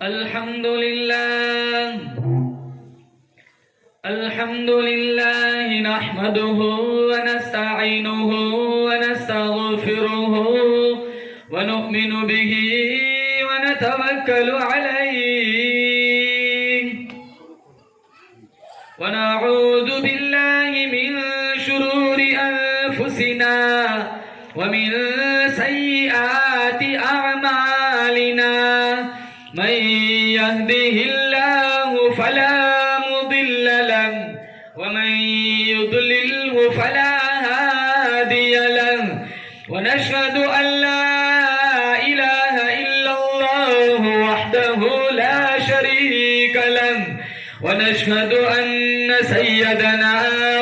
अल्हम्दुलिल्लाह नहमदुहु व नस्तईनुहु व नस्तगफिरुहु व नु'मिनु बिही व नतवक्कलु अलैहि व नऊज़ु बिल्लाहि मिन शुरूरि अनफुसिना व मिन सय्यिआति अअमालिना मन यहदिहिल्लाहु फला मुदिल्ल लहु व मन युद्लिल्हु फला हादिय लहु व नशहदु अन ला इलाहा इल्लल्लाहु वहदहु ला शरीक लहु व नशहदु अन्न सय्यदना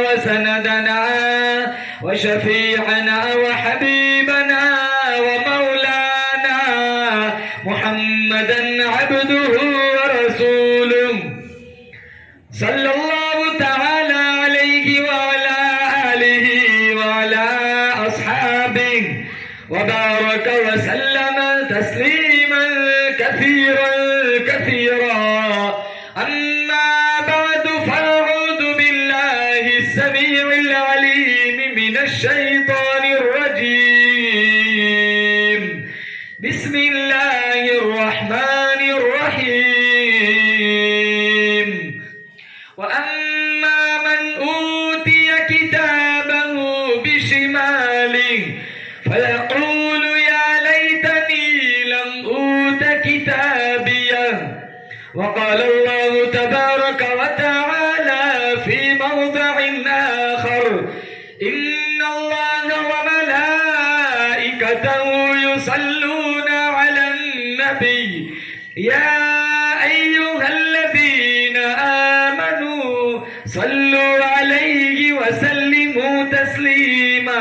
व सनदना व शफीअना व हबीबना व मौलाना मुहम्मदन अब्दुहु व रसूलुहु सल्लल्लाहु तआला अलैहि व अला आलिहि व अला अस्हाबिहि व बारक व सल्लम तस्लीमन कसीरन कसीरा अम्मा बअदु फअऊज़ु बिल्लाहि अस्समीउल अलीम मिनश शैतानिर रजीम बिस्मिल्लाहिर रहमानिर रहीम व अम्मा मन ऊतिय किताबहु बिशिमालिहि फयक़ूलु या लैतनी लम ऊत किताबियह व क़ाल अल्लाहु तबारक व तआला फी मौदि'इन आखर इन्नल्लाहा व मलाइकतहु युसल्लूना अलन नबी या अय्युहल्लज़ीना आमनू सल्लु अलैहि व सल्लिमू तस्लीमा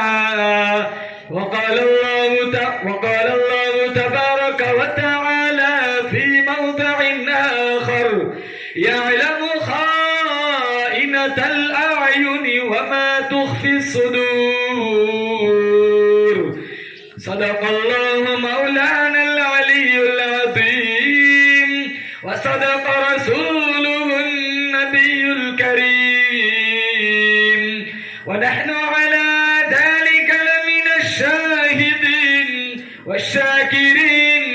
व क़ाल अल्लाहु तबारक व तआला फी मौदि'इन आखर यअलमु खाइनतल अ'युनि व मा तुख्फी सुदूर सदक़ल्लाहु मौलानल अलियुल अज़ीम व सदक़ रसूलुहुन नबियुल करीम व नहनु अला ज़ालिका लमिनश शाहिदीन वश्शाकिरीन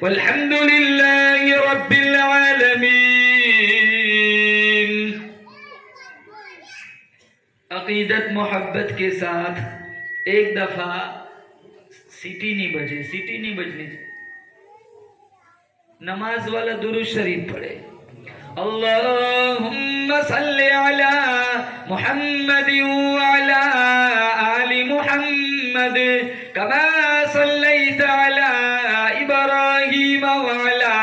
वल्हम्दुलिल्लाहि रब्बिल आलमीन। अकीदत मोहब्बत के साथ एक दफा सीटी नहीं बजनी चाहिए। नमाज वाला दुरूद शरीफ पढ़े। अल्लाहुम्मा सल्लि अला मुहम्मद व अला आलि मुहम्मद कमा सल्लैता अला इब्राहीम व अला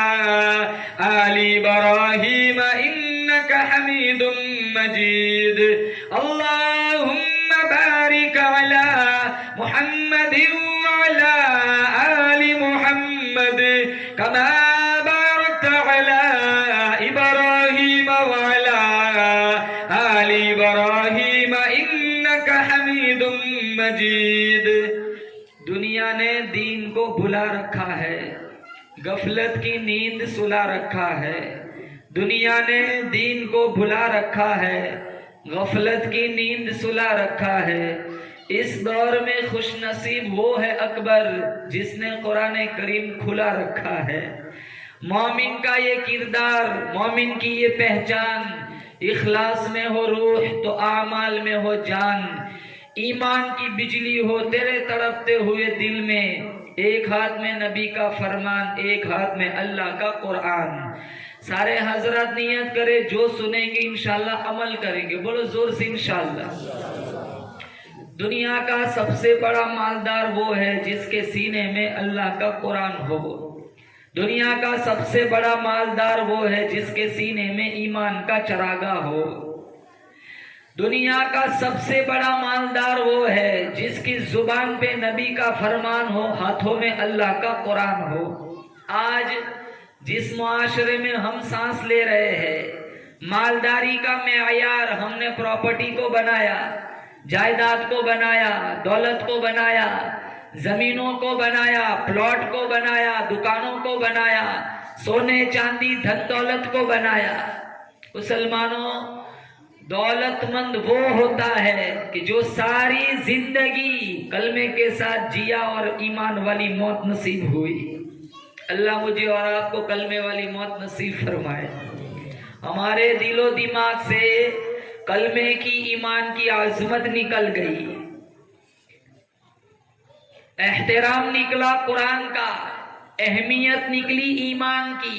आलि इब्राहीम इन्नका हमीदुम मजीद। अल्लाहुम्मा बारिक अला मुहम्मद व अला आलि मुहम्मद कमा बारकत अला इब्राहीम व अला आलि इब्राहीम इन्नका हमीदुम मजीद। दुनिया ने दीन को भुला रखा है, गफलत की नींद सुला रखा है। दुनिया ने दीन को भुला रखा है, गफलत की नींद सुला रखा है। इस दौर में खुश नसीब वो है अकबर जिसने कुरान करीम खुला रखा है। मोमिन का ये किरदार, मोमिन की ये पहचान, इखलास में हो रूह तो आमाल में हो जान। ईमान की बिजली हो तेरे तड़पते हुए दिल में, एक हाथ में नबी का फरमान, एक हाथ में अल्लाह का कुरान। सारे हजरत नियत करे जो सुनेंगे इंशाल्लाह अमल करेंगे। बोलो जोर से इंशाल्लाह। दुनिया का सबसे बड़ा मालदार वो है जिसके सीने में अल्लाह का कुरान हो। दुनिया का सबसे बड़ा मालदार वो है जिसके सीने में ईमान का चरागा हो। दुनिया का सबसे बड़ा मालदार वो है जिसकी जुबान पे नबी का फरमान हो, हाथों में अल्लाह का कुरान हो। आज जिस मुआशरे में हम सांस ले रहे हैं, मालदारी का मेयार हमने प्रॉपर्टी को बनाया, जायदाद को बनाया, दौलत को बनाया, जमीनों को बनाया, प्लॉट को बनाया, दुकानों को बनाया, सोने चांदी धन दौलत को बनाया। मुसलमानों, दौलतमंद वो होता है कि जो सारी जिंदगी कलमे के साथ जिया और ईमान वाली मौत नसीब हुई। अल्लाह मुझे और आपको कलमे वाली मौत नसीब फरमाए। हमारे दिलो दिमाग से कलमे की, ईमान की आजमत निकल गई, एहतराम निकला कुरान का, अहमियत निकली ईमान की।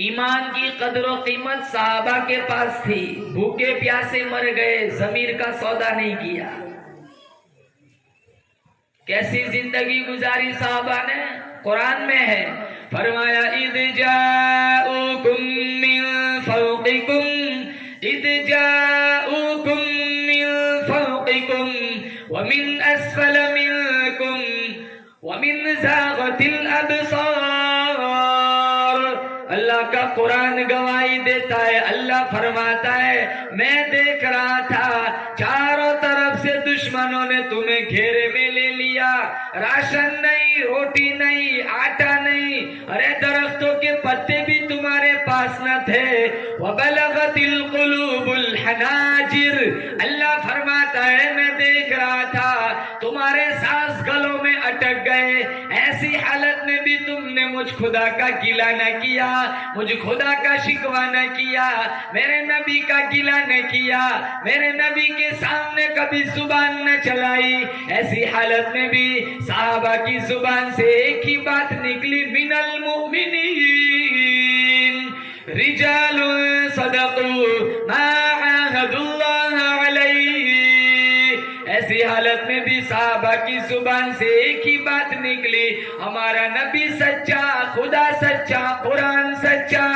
ईमान की कदर और कीमत साहबा के पास थी, भूखे प्यासे मर गए, ज़मीर का सौदा नहीं किया। कैसी जिंदगी गुजारी साहबा ने, कुरान में है, फरमाया इद जाऊकुम मिन फौकिकुम, इद जाऊकुम मिन फौकिकुम व मिन अस्फल मिनकुम व मिन ज़ागतिल अबसार। अल्लाह का कुरान गवाही देता है। अल्लाह फरमाता है, मैं देख रहा था चारों तरफ से दुश्मनों ने तुम्हें घेरे में ले लिया, राशन नहीं, रोटी नहीं, आटा नहीं, अरे दरख्तों के पत्ते भी तुम्हारे पास न थे। वबलगतिल कुलूबुल हनाजिर, अल्लाह फरमाता है मैं देख रहा था तुम्हारे सांस गलों में अटक गए। ऐसी हालत में भी तुमने मुझ खुदा का गिला न किया, मुझ खुदा का शिकवा न किया, मेरे नबी का गिला न किया, मेरे नबी के सामने कभी जुबान न चलाई। ऐसी हालत में भी साहबा की जुबान से एक ही बात निकली, मिनल मुमिनीन रिजालुन सदक़ू मा आहदुल्लाह अलैहि। ऐसी हालत में भी साहबा की जुबान से एक ही बात निकली, हमारा नबी सच्चा, खुदा सच्चा, कुरान सच्चा।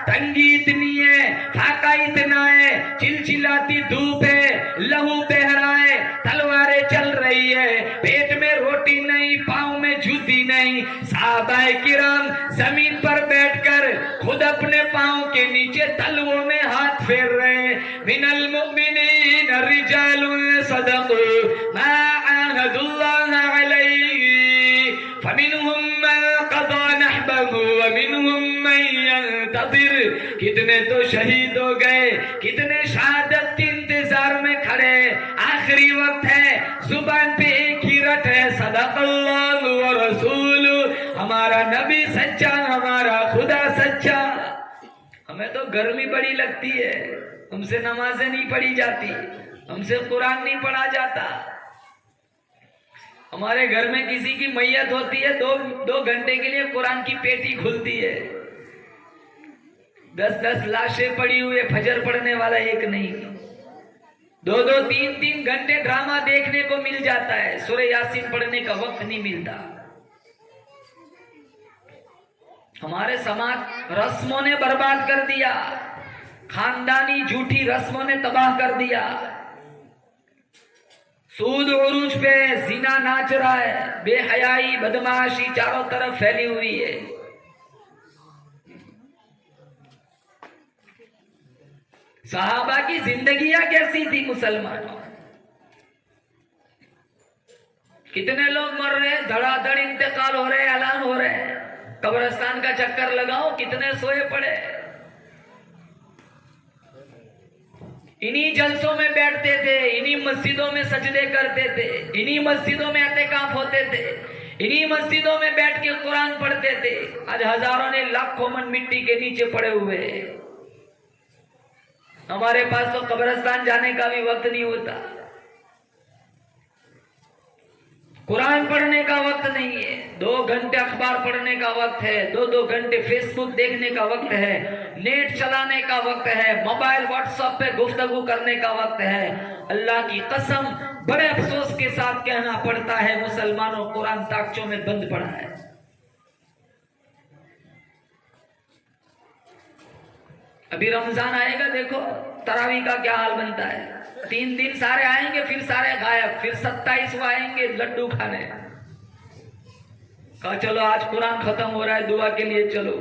तंगी इतनी है, फाका इतना है, चिलचिलाती धूप है, लहू बह रहा है, तलवारें चल रही है, पेट में रोटी नहीं, पाँव में जूती नहीं। साहबाए किराम जमीन पर बैठकर खुद अपने पाँव के नीचे तलवों में हाथ फेर रहे। मिनल मुमिनीन रिजालुन सदक़ू मा आहदुल्लाह अलैहि फमिनहुम मन क़ज़ा नहबहु व मिनहुम मन यंतज़िर। कितने तो शहीद हो गए, कितने शहादत के इंतजार में खड़े, आखिरी वक्त है, जुबान पे एक ही रट है, सदक़ल्लाहु व रसूलुहु, हमारा नबी सच्चा, हमारा खुदा सच्चा। हमें तो गर्मी बड़ी लगती है, हमसे नमाजें नहीं पढ़ी जाती, हमसे कुरान नहीं पढ़ा जाता। हमारे घर में किसी की मैयत होती है, दो घंटे के लिए कुरान की पेटी खुलती है, 10 लाशें पड़ी हुई है, फजर पढ़ने वाला एक नहीं, 2 3 घंटे ड्रामा देखने को मिल जाता है, सूरह यासीन पढ़ने का वक्त नहीं मिलता। हमारे समाज रस्मों ने बर्बाद कर दिया, खानदानी झूठी रस्मों ने तबाह कर दिया। सूद उरूज पे जिना नाच रहा है, बेहयाई बदमाशी चारों तरफ फैली हुई है। सहाबा की जिंदगियां कैसी थी मुसलमानों? कितने लोग मर रहे, धड़ाधड़ इंतकाल हो रहे, ऐलान हो रहे हैं। कब्रिस्तान का चक्कर लगाओ, कितने सोए पड़े। इन्हीं जलसों में बैठते थे, इन्हीं मस्जिदों में सजदे करते थे, इन्हीं मस्जिदों में एतेकाफ होते थे, इन्हीं मस्जिदों में बैठ के कुरान पढ़ते थे। आज हजारों ने, लाखों मन मिट्टी के नीचे पड़े हुए हैं। हमारे पास तो कब्रिस्तान जाने का भी वक्त नहीं होता, कुरान पढ़ने का वक्त नहीं है, 2 घंटे अखबार पढ़ने का वक्त है, 2 घंटे फेसबुक देखने का वक्त है, नेट चलाने का वक्त है, मोबाइल व्हाट्सएप पे गुफ्तगू करने का वक्त है। अल्लाह की कसम, बड़े अफसोस के साथ कहना पड़ता है, मुसलमानों, कुरान ताकचों में बंद पड़ा है। अभी रमजान आएगा, देखो तरावी का क्या हाल बनता है। 3 दिन सारे आएंगे, फिर सारे गायब, फिर 27 आएंगे लड्डू खाने। कहा चलो आज कुरान खत्म हो रहा है, दुआ के लिए चलो,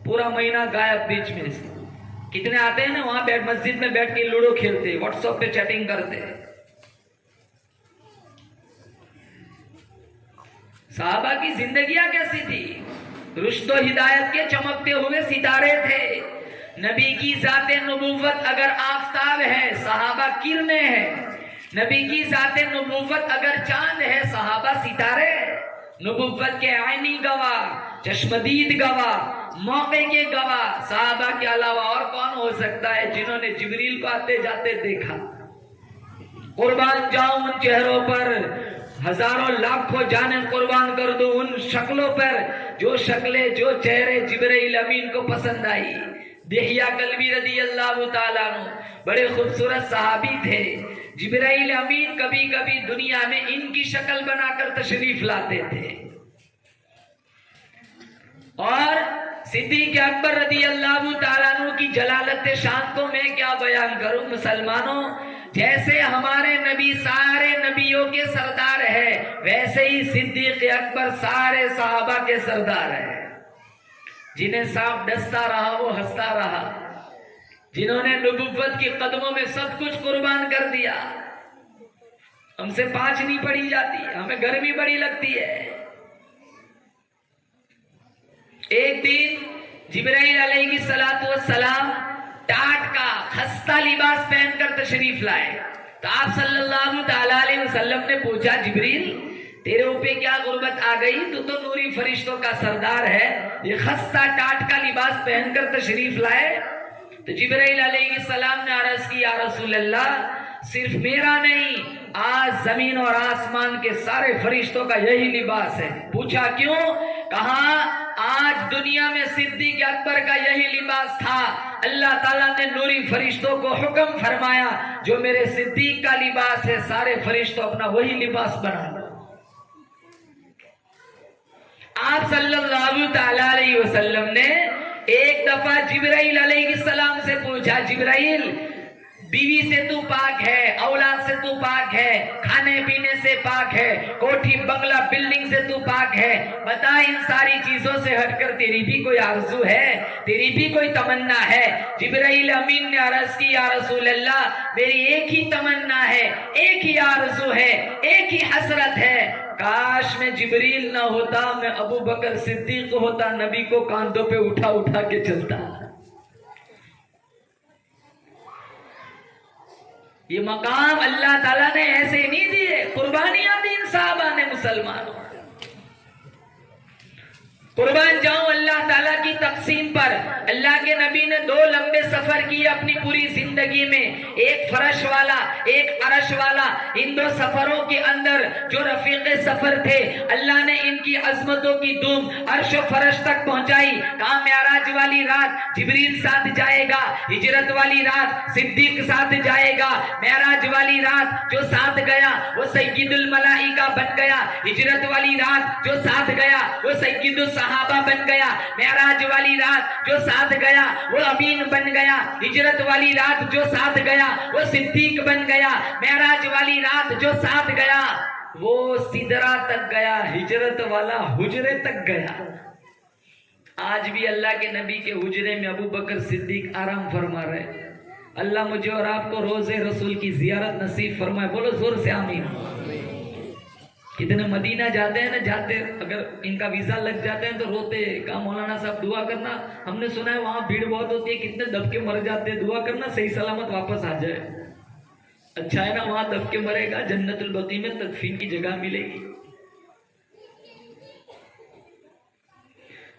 पूरा महीना गायब बीच में से। कितने आते हैं ना वहां बैठ, मस्जिद में बैठ के लूडो खेलते, व्हाट्सएप पे चैटिंग करते। सहाबा की जिंदगियां कैसी थी? रुश्द व हिदायत के चमकते हुए सितारे थे। नबी की जाते नबूवत अगर आफताब है, सहाबा किरणें हैं। नबी की जाते नबूवत अगर चांद है, सहाबा सितारे। नबूवत के आईनी गवाह, चश्मदीद गवाह, मौके के गवाह सहाबा के अलावा और कौन हो सकता है जिन्होंने जिब्रील को आते जाते देखा। कुर्बान जाऊं उन चेहरों पर, हजारों लाखों जाने कुर्बान कर दो उन शक्लों पर, जो शक्लें जो चेहरे जिब्रील अमीन को पसंद आई। दिहिया कल्बी रदी अल्लाह ताला अन्हु बड़े खूबसूरत सहाबी थे। जिब्रील अमीन कभी कभी दुनिया में इनकी शक्ल बनाकर तशरीफ लाते थे। और सिद्दीक अकबर रदी अल्लाह ताला अन्हु की जलालत शान को मैं क्या बयान करूं मुसलमानों। जैसे हमारे नबी सारे नबियों के सरदार है, वैसे ही सिद्दीक अकबर सारे सहाबा के सरदार है। जिन्हें सांप डसता रहा वो हंसता रहा, जिन्होंने नबुव्वत की कदमों में सब कुछ कुर्बान कर दिया। हमसे 5 नहीं पड़ी जाती, हमें गर्मी बड़ी लगती है। एक दिन जिब्राइल अलैहिस्सलातु वस्सलाम टाट का खस्ता लिबास पहनकर तशरीफ लाए। तो आप सल्लल्लाहु तआला अलैहि वसल्लम ने पूछा, जिब्रील तेरे ऊपर क्या गुर्बत आ गई, तू तो नूरी फरिश्तों का सरदार है, ये खस्ता टाट का लिबास पहनकर तशरीफ लाए। तो जिब्राइल अलैहिस्सलाम ने अर्ज की, या रसूल अल्लाह सिर्फ मेरा नहीं, आज जमीन और आसमान के सारे फरिश्तों का यही लिबास है। पूछा क्यों? कहा आज दुनिया में सिद्दीक अकबर का यही लिबास था। अल्लाह ताला ने नूरी फरिश्तों को हुक्म फरमाया, जो मेरे सिद्दीक का लिबास है सारे फरिश्तों अपना वही लिबास बना लो। आप सल्लल्लाहु तआला अलैहि वसल्लम ने एक दफा जिब्राइल अलैहिस्सलाम से पूछा, जिब्राइल बीवी से तू पाक है, औलाद से तू पाक है, खाने पीने से पाक है, कोठी बंगला बिल्डिंग से तू पाक है, बता इन सारी चीजों से हटकर तेरी भी कोई आरज़ू है, तेरी भी कोई तमन्ना है? जिब्राइल अमीन ने अर्ज की, या रसूल अल्लाह मेरी एक ही तमन्ना है, एक ही आरज़ू है, एक ही हसरत है, काश मैं जिब्रील ना होता, मैं अबू बकर सिद्दीक होता, नबी को कांधों पे उठा उठा के चलता। ये मकाम अल्लाह ताला ने ऐसे नहीं दिए, कुर्बानियां दी इन साहबा ने मुसलमानों। कुर्बान जाऊं अल्लाह ताला की तकसीम पर। अल्लाह के नबी ने 2 लंबे सफर किए अपनी पूरी जिंदगी में, एक फरश वाला एक अरश वाला। इन 2 सफरों के अंदर जो रफीक सफर थे, अल्लाह ने इनकी अजमतों की धूम अर्श व फरश तक पहुंचाई। कहा मेराज वाली रात जिब्रील साथ जाएगा, हिजरत वाली रात सिद्दीक साथ जाएगा। मेराज वाली रात जो साथ गया वो सय्यदुल मलाइका बन गया, हिजरत वाली रात जो साथ गया वो सय्यदुस सहाबा बन गया, मेराज वाली रात जो साथ गया वो अमीन बन गया, हिजरत वाली रात जो साथ गया वो सिद्दीक बन गया, मेराज वाली रात जो साथ गया वो सिदरा तक गया, हिजरत वाला हुजरे तक गया। आज भी अल्लाह के नबी के हुजरे में अबू बकर सिद्दीक आराम फरमा रहे। अल्लाह मुझे और आपको रोजे रसूल की जियारत नसीब फरमाए। बोलो जोर से आमीन। कितने मदीना जाते हैं ना, जाते अगर इनका वीजा लग जाते हैं तो रोते, कहा मौलाना साहब दुआ करना, हमने सुना है वहां भीड़ बहुत होती है, कितने दबके मर जाते हैं, दुआ करना सही सलामत वापस आ जाए। अच्छा है ना, वहां दबके मरेगा, जन्नतुल बकी में तदफीन की जगह मिलेगी।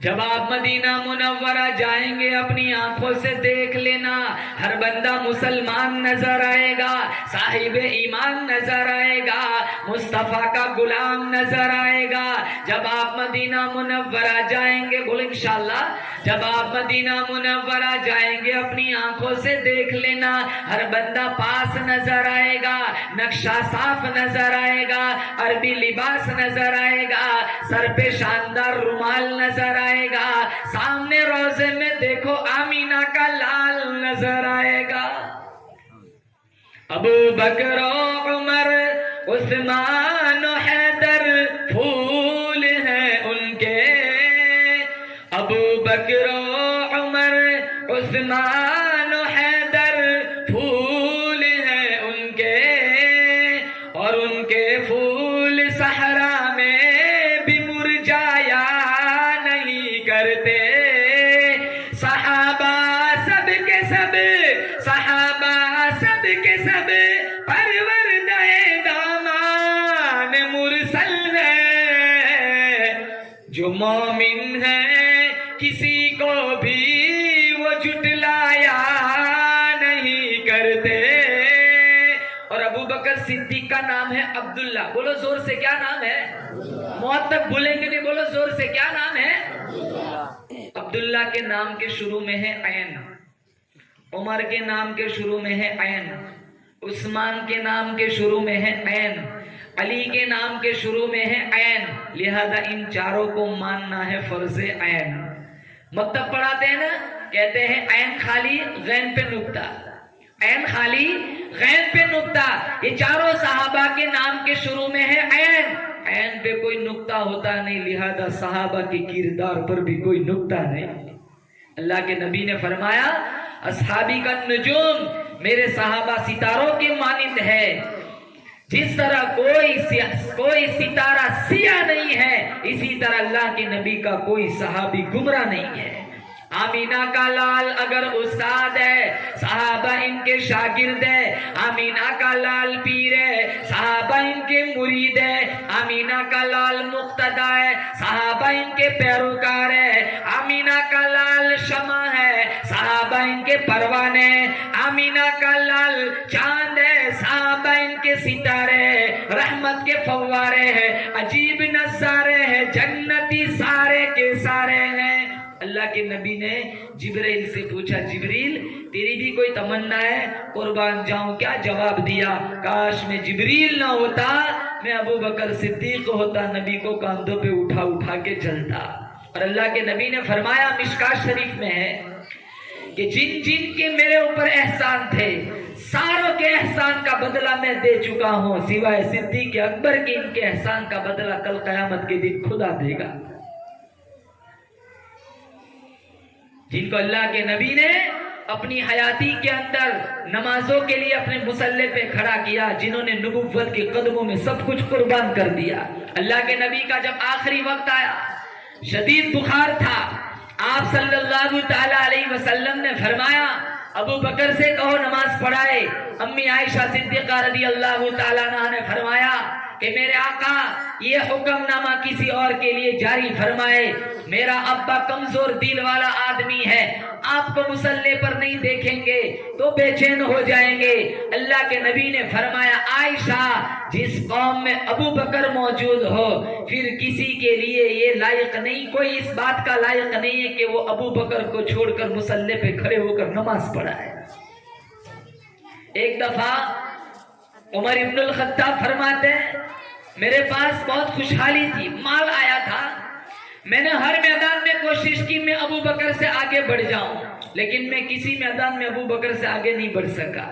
जब आप मदीना मुनव्वरा जाएंगे अपनी आंखों से देख लेना, हर बंदा मुसलमान नजर आएगा, साहिब ईमान नजर आएगा, मुस्तफा का गुलाम नजर आएगा। जब आप मदीना मुनव्वरा जाएंगे, बोलो इंशाअल्लाह, जब आप मदीना मुनव्वरा जाएंगे अपनी आंखों से देख लेना, हर बंदा पास नजर आएगा, नक्शा साफ नजर आएगा, अरबी लिबास नजर आएगा, सर पे शानदार रुमाल नजर आएगा, सामने रोजे में देखो आमीना का लाल नजर आएगा। अबू बकर उमर उस्मान हैदर फूल हैं उनके, अबू बकर उमर उस्मान हैदर फूल हैं उनके, और उनके फूल सहरा में भी मुरझाया नहीं भी वो जुटलाया नहीं करते। और अबू बकर सिद्दीक का नाम है अब्दुल्ला। बोलो जोर से, क्या नाम है? मौत तक भूलेंगे नहीं, बोलो जोर से, क्या नाम है? अब्दुल्ला के नाम के शुरू में है ऐन, उमर के नाम के शुरू में है ऐन, उस्मान के नाम के शुरू में है ऐन, अली के नाम के शुरू में है ऐन। लिहाजा इन चारों को मानना है फर्ज ऐन। मक्तब पढ़ाते हैं ना, कहते हैं ऐन खाली गैन पे नुक्ता, ऐन खाली गैन पे नुक्ता। ये चारों सहाबा के नाम के शुरू में है ऐन, ऐन पे कोई नुक्ता होता नहीं, लिहाजा सहाबा के किरदार पर भी कोई नुक्ता नहीं। अल्लाह के नबी ने फरमाया असहाबी का नजूम, मेरे सहाबा सितारों के मानिंद है। जिस तरह कोई सितारा सिया नहीं है, इसी तरह अल्लाह के नबी का कोई सहाबी गुमराह नहीं है। आमीना का लाल अगर उस्ताद है, सहाबा इनके शागिर्द है। आमीना का लाल पीर है, सहाबा इनके मुरीद है। आमीना का लाल मुक्तदा है, सहाबा इनके पैरोकार है। आमीना का लाल शमा है, सहाबा इनके परवाने। आमीना का लाल चांद है, सहाबा इनके सितारे। रहमत के फव्वारे हैं, अजीब नजारे हैं, जन्नती सारे के सारे हैं। अल्लाह के नबी ने जिब्रील से पूछा, जिब्रील तेरी भी कोई तमन्ना है, कुर्बान जाऊं क्या? जवाब दिया, काश में जिब्रील ना होता, मैं अबू बकर सिद्दीक होता, नबी को कांधों पे उठा उठा के चलता। और अल्लाह के नबी ने फरमाया, मिशकात शरीफ में है कि जिन जिन के मेरे ऊपर एहसान थे, सारों के एहसान का बदला मैं दे चुका हूं, सिवाय सिद्दीक अकबर के। इनके एहसान का बदला कल कयामत के दिन खुदा देगा। जिनको अल्लाह के नबी ने अपनी हयाती के अंदर नमाजों के लिए अपने मुसल्ले पे खड़ा किया, जिन्होंने नबुव्वत के कदमों में सब कुछ कुर्बान कर दिया। अल्लाह के नबी का जब आखिरी वक्त आया, शदीद बुखार था, आप सल्लल्लाहु ताला अलैहि वसल्लम ने फरमाया, अबू बकर से कहो नमाज पढ़ाए। अम्मी आयशा सिद्दीका रज़ी अल्लाह ताला अन्हा ने फरमाया कि मेरे आका ये हुक्मनामा किसी और के लिए जारी फरमाए, मेरा अब्बा कमजोर दिल वाला आदमी है, आपको मुसल्ले पर नहीं देखेंगे तो बेचैन हो जाएंगे। अल्लाह के नबी ने फरमाया, आयशा जिस कौम में अबू बकर मौजूद हो, फिर किसी के लिए ये लायक नहीं, कोई इस बात का लायक नहीं है कि वो अबू बकर को छोड़कर मुसल्ले पे खड़े होकर नमाज पढ़ाए। एक दफा उमर इब्नुल खत्ताब फरमाते हैं, मेरे पास बहुत खुशहाली थी, माल आया था, मैंने हर मैदान में कोशिश की मैं अबू बकर से आगे बढ़ जाऊं, लेकिन मैं किसी मैदान में अबू बकर से आगे नहीं बढ़ सका।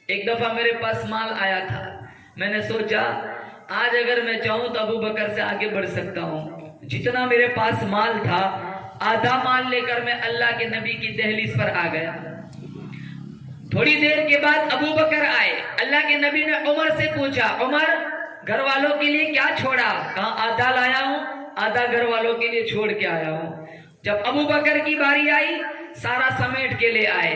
एक दफा मेरे पास माल आया था, मैंने सोचा आज अगर मैं चाहूं तो अबू बकर से आगे बढ़ सकता हूं। जितना मेरे पास माल था, आधा माल लेकर मैं अल्लाह के नबी की दहलीज पर आ गया। थोड़ी देर के बाद अबू बकर आए। अल्लाह के नबी ने उमर से पूछा, उमर घर वालों के लिए क्या छोड़ा? कहा आधा लाया हूं, आधा घर वालों के लिए छोड़ के आया हूं। जब अबू बकर की बारी आई, सारा समेट के ले आए।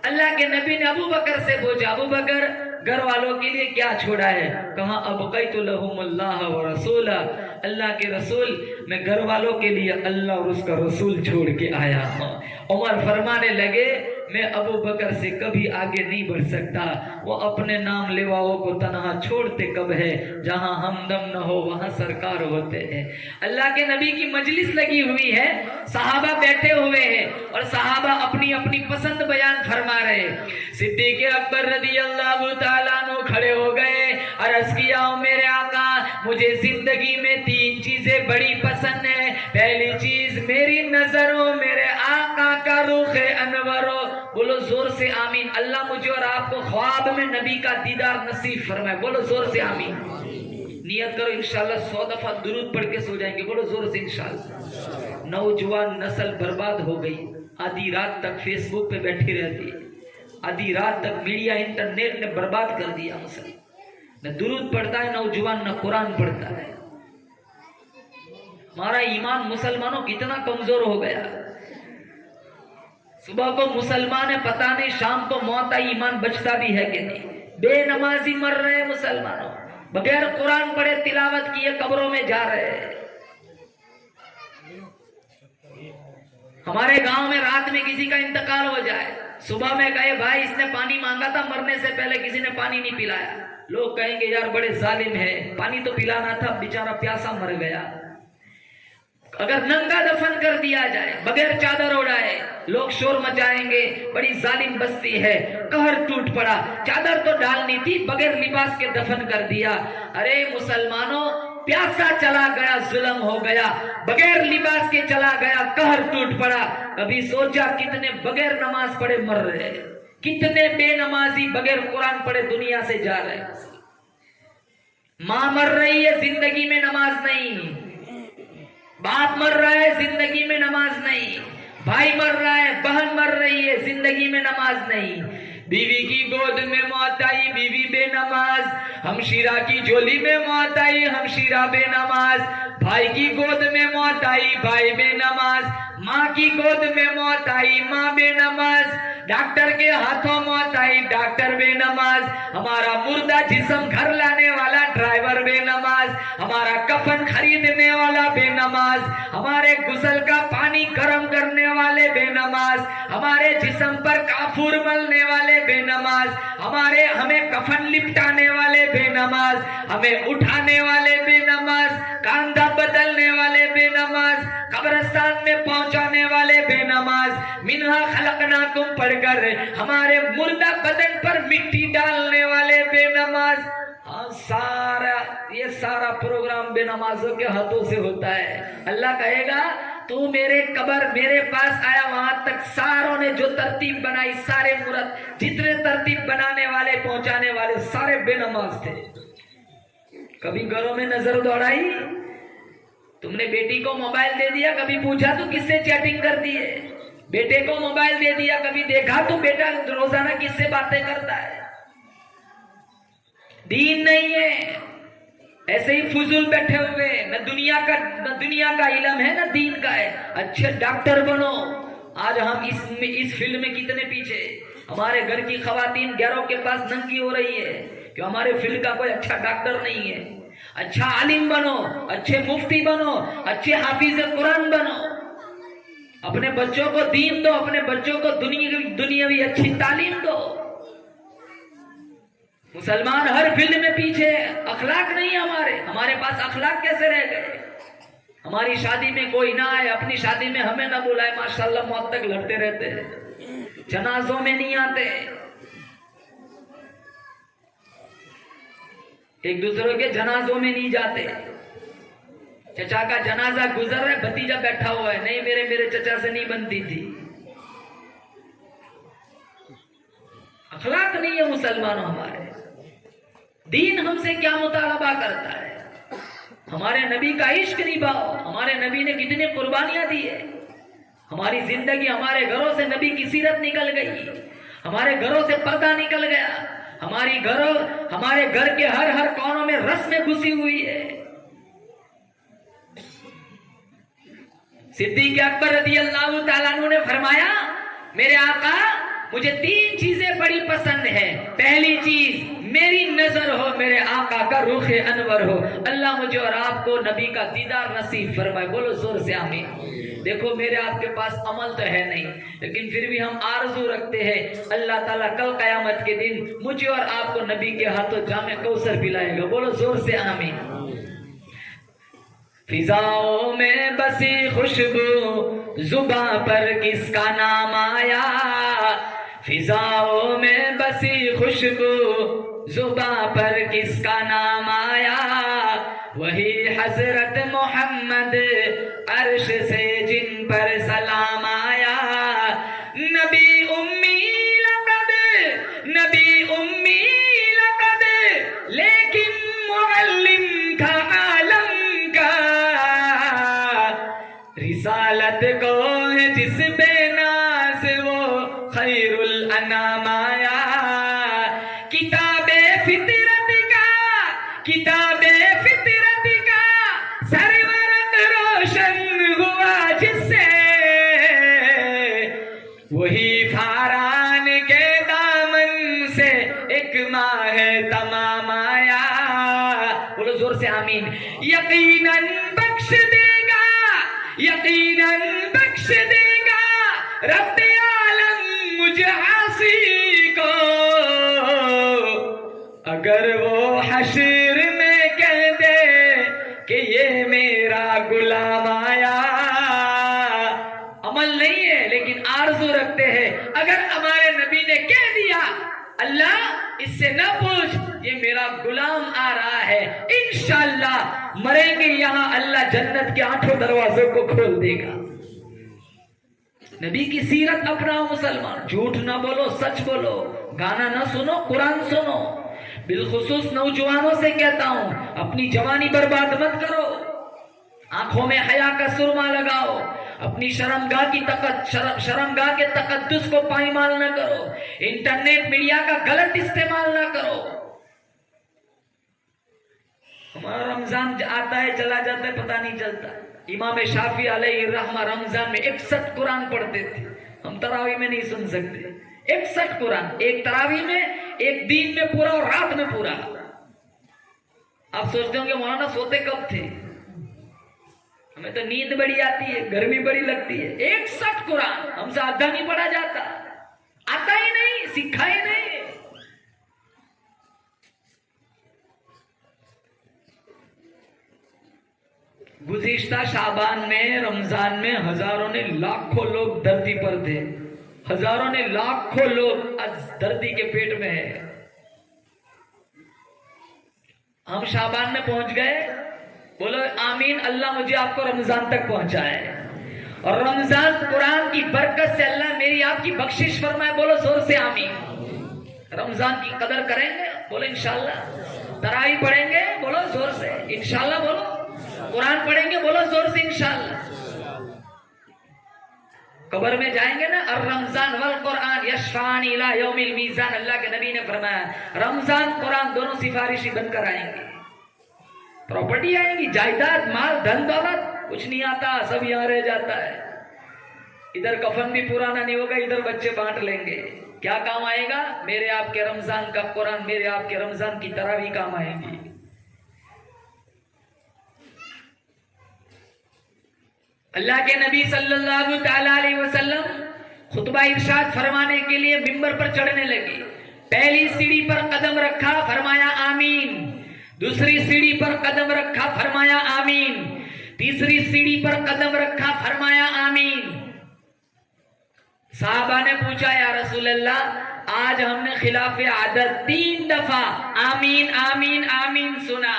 अल्लाह के नबी ने अबू बकर से पूछा, अबू बकर घर वालों के लिए क्या छोड़ा है? कहा अबक़ैतु लहुमुल्लाह व रसूला, अल्लाह के रसूल, मैं घर वालों के लिए अल्लाह और उसका रसूल छोड़ के आया हूं। उमर फरमाने लगे, मैं अबू बकर से कभी आगे नहीं बढ़ सकता, वो अपने नाम लेवाओं को तनहा छोड़ते कब है, जहां हमदम न हो वहां सरकार होते हैं। अल्लाह के नबी की मजलिस लगी हुई है, सहाबा बैठे हुए हैं और सहाबा अपनी अपनी पसंद बयान फरमा रहे। सिद्दीक अकबर रज़ी अल्लाह ताला अन्हु खड़े हो गए, अर्ज़ किया, मेरे आका, मुझे जिंदगी में 3 चीजें बड़ी पसंद है। पहली चीज मेरी नजरों मेरे आका का रुख अनवरो। बोलो जोर से आमीन। अल्लाह मुझे और आपको ख्वाब में नबी का दीदार नसीब फरमाए। बोलो जोर से आमीन। नियत करो इंशाल्लाह 100 दफा दुरूद पढ़ के सो जाएंगे। बोलो जोर से इंशाल्लाह। नौजवान नस्ल बर्बाद हो गई, आधी रात तक फेसबुक पे बैठी रहती है, आधी रात तक मीडिया इंटरनेट ने बर्बाद कर दिया मुसलमान। न दुरूद पढ़ता है नौजवान, न कुरान पढ़ता है। हमारा ईमान मुसलमानों कितना कमजोर हो गया। सुबह को मुसलमान है, पता नहीं शाम को मौत आई, ईमान बचता भी है कि नहीं। बेनमाजी मर रहे हैं मुसलमानों, बगैर कुरान पढ़े तिलावत किए कब्रों में जा रहे हैं। हमारे गांव में रात में किसी का इंतकाल हो जाए, सुबह में कहे भाई इसने पानी मांगा था, मरने से पहले किसी ने पानी नहीं पिलाया, लोग कहेंगे यार बड़े जालिम है, पानी तो पिलाना था, बेचारा प्यासा मर गया। अगर नंगा दफन कर दिया जाए, बगैर चादर ओढ़ाए, लोग शोर मचाएंगे, बड़ी जालिम बस्ती है, कहर टूट पड़ा, चादर तो डालनी थी, बगैर लिबास के दफन कर दिया। अरे मुसलमानों, प्यासा चला गया, जुल्म हो गया, बगैर लिबास के चला गया, कहर टूट पड़ा। कभी सोचा कितने बगैर नमाज पढ़े मर रहे, कितने बेनमाजी बगैर कुरान पढ़े दुनिया से जा रहे। मां मर रही है, जिंदगी में नमाज नहीं, बाप मर रहा है, जिंदगी में नमाज नहीं, भाई मर रहा है, बहन मर रही है, जिंदगी में नमाज नहीं। बीवी की गोद में मौत आई, बीवी बेनमाज, हमशीरा की झोली में मौत आई, हमशीरा बेनमाज, भाई की गोद में मौत आई, भाई बेनमाज, माँ की गोद में मौत आई, माँ बेनमाज, डॉक्टर के हाथों मौत आई, डॉक्टर बेनमाज, हमारा मुर्दा जिस्म घर लाने वाला ड्राइवर बेनमाज, हमारा कफन खरीदने वाला बेनमाज, हमारे गुसल का पानी गर्म करने वाले बेनमाज, हमारे जिस्म पर काफूर मलने वाले बेनमाज, हमें कफन लिपटाने वाले बेनमाज, हमें उठाने वाले बेनमाज, कांधा बदलने वाले बेनमाज, कब्रिस्तान में पहुंचाने वाले बेनमाज, मिन्हा खलकनाकुम पढ़कर हमारे मुर्दा बदन पर मिट्टी डालने वाले बेनमाज। ये सारा प्रोग्राम बेनमाजों के हाथों से होता है। अल्लाह कहेगा तू मेरे कब्र मेरे पास आया, वहां तक सारों ने जो तरतीब बनाई, सारे मुर्द जितने तरतीब बनाने वाले पहुंचाने वाले सारे बेनमाज थे। कभी घरों में नजर दौड़ाई? तुमने बेटी को मोबाइल दे दिया, कभी पूछा तू किससे चैटिंग करती है? बेटे को मोबाइल दे दिया, कभी देखा तू बेटा रोजाना किससे बातें करता है? दीन नहीं है, ऐसे ही फुजूल बैठे हुए, न दुनिया का इल्म है न दीन का है। अच्छे डॉक्टर बनो। आज हम इस फील्ड में कितने पीछे, हमारे घर की खवातीन गैरों के पास नंगी हो रही है कि हमारे फील्ड का कोई अच्छा डॉक्टर नहीं है। अच्छा आलिम बनो, अच्छे मुफ्ती बनो, अच्छे हाफिज कुरान बनो, अपने बच्चों को दीन दो, अपने बच्चों को दुनियावी अच्छी तालीम दो। मुसलमान हर फील्ड में पीछे है, अखलाक नहीं है हमारे पास अखलाक कैसे रह गए? हमारी शादी में कोई ना आए, अपनी शादी में हमें ना बुलाए, माशाल्लाह मौत तक लड़ते रहते हैं, जनाजों में नहीं आते, एक दूसरे के जनाजों में नहीं जाते। चचा का जनाजा गुजर रहा है, भतीजा बैठा हुआ है, नहीं मेरे चचा से नहीं बनती थी। अखलाक नहीं है मुसलमानों हमारे। दीन हमसे क्या मुतालबा करता है? हमारे नबी का इश्क निभाओ। हमारे नबी ने कितनी कुर्बानियां दी है। हमारी जिंदगी, हमारे घरों से नबी की सीरत निकल गई, हमारे घरों से पर्दा निकल गया, हमारे घर के हर कोनों में रस्में घुसी हुई है। सिद्दीक़ अकबर रज़ियल्लाहु ताला अन्हु ने फरमाया, मेरे आका मुझे 3 चीजें बड़ी पसंद है। पहली चीज मेरी नजर हो, मेरे आका का रुखे अनवर हो। अल्लाह मुझे और आपको नबी का दीदार नसीब फरमाए। बोलो जोर से आमीन। देखो मेरे आपके पास अमल तो है नहीं, लेकिन फिर भी हम आरजू रखते हैं अल्लाह ताला कल कयामत के दिन मुझे और आपको नबी के हाथों जामे कौसर पिलाएगा। बोलो जोर से आमीन। फिजाओं में बसी खुशबू, जुबां पर किसका नाम आया? फिजाओं में बसी खुशबू, जुबां पर किसका नाम आया? वही हजरत मोहम्मद अर्श से जिन पर सलाम आया। नबी उम्मी लक़द, नबी उम्मी लक़द, लेकिन मुअल्लिम था आलम का। रिसालत को है जिस बेनाज वो खैरुल अनाम आया। किताबे फितरत का, किताबे फितरत का सरवरत रोशन हुआ जिससे, वही फारान के दामन से एक माह तमाम आया। बोलो जोर से आमीन। यकीनन बख्श देगा, यकीनन बख्श देगा आलम मुझे आसी को, अगर वो हश्र में कह दे कि ये मेरा गुलाम आया। अमल नहीं है लेकिन आरज़ू रखते हैं। अगर हमारे नबी ने कह दिया अल्लाह इससे न पूछ, ये मेरा गुलाम आ रहा है, इंशाअल्लाह मरेंगे यहाँ, अल्लाह जन्नत के 8 दरवाजों को खोल देगा। नबी की सीरत अपनाओ मुसलमान, झूठ ना बोलो, सच बोलो, गाना ना सुनो, कुरान सुनो। बिलखुसूस नौजवानों से कहता हूं, अपनी जवानी बर्बाद मत करो, आंखों में हया का सुरमा लगाओ, अपनी शर्मगाह के तकद्दुस को पाईमाल न करो, इंटरनेट मीडिया का गलत इस्तेमाल न करो। हमारा रमजान आता है चला जाता है पता नहीं चलता। इमाम शाफी अलैहि रहमा रमजान में 61 कुरान पढ़ते थे, हम तरावी में नहीं सुन सकते। 61 कुरान एक तरावी में, एक दिन में पूरा और रात में पूरा। आप सोचते होंगे मौलाना सोते कब थे? हमें तो नींद बड़ी आती है, गर्मी बड़ी लगती है। 61 कुरान हमसे आधा नहीं पढ़ा जाता, आता ही नहीं, सीखा ही नहीं। गुज़िश्ता शाबान में, रमजान में हजारों ने लाखों लोग धरती पर थे, हजारों ने लाखों लोग आज धरती के पेट में है। हम शाबान में पहुंच गए, बोलो आमीन, अल्लाह मुझे आपको रमजान तक पहुंचाए। और रमजान कुरान की बरकत से अल्लाह मेरी आपकी बख्शिश फरमाए, बोलो जोर से आमीन। रमजान की कदर करेंगे, बोलो इंशाल्लाह। तरावी पढ़ेंगे, बोलो जोर से इंशाल्लाह। बोलो कुरान पढ़ेंगे, बोलो जोर से इंशाल्लाह। कब्र में जाएंगे ना, और रमजान वल कुरान यशफान इला यौमिल मीज़ान, अल्लाह के नबी ने फरमाया रमजान कुरान दोनों सिफारिशी बनकर आएंगे। प्रॉपर्टी आएंगी, जायदाद, माल, धन दौलत कुछ नहीं आता, सब यहाँ रह जाता है। इधर कफन भी पुराना नहीं होगा, इधर बच्चे बांट लेंगे। क्या काम आएगा? मेरे आपके रमजान का कुरान, मेरे आपके रमजान की तरावी काम आएगी। अल्लाह के नबी सल्लल्लाहु तआला अलैहि वसल्लम खुतबा इरशाद फरमाने के लिए मिंबर पर चढ़ने लगे। पहली सीढ़ी पर कदम रखा, फरमाया आमीन। दूसरी सीढ़ी पर कदम रखा, फरमाया आमीन। तीसरी सीढ़ी पर कदम रखा, फरमाया आमीन। साहबा ने पूछा या रसूल अल्लाह, आज हमने खिलाफ आदत 3 दफा आमीन आमीन आमीन सुना,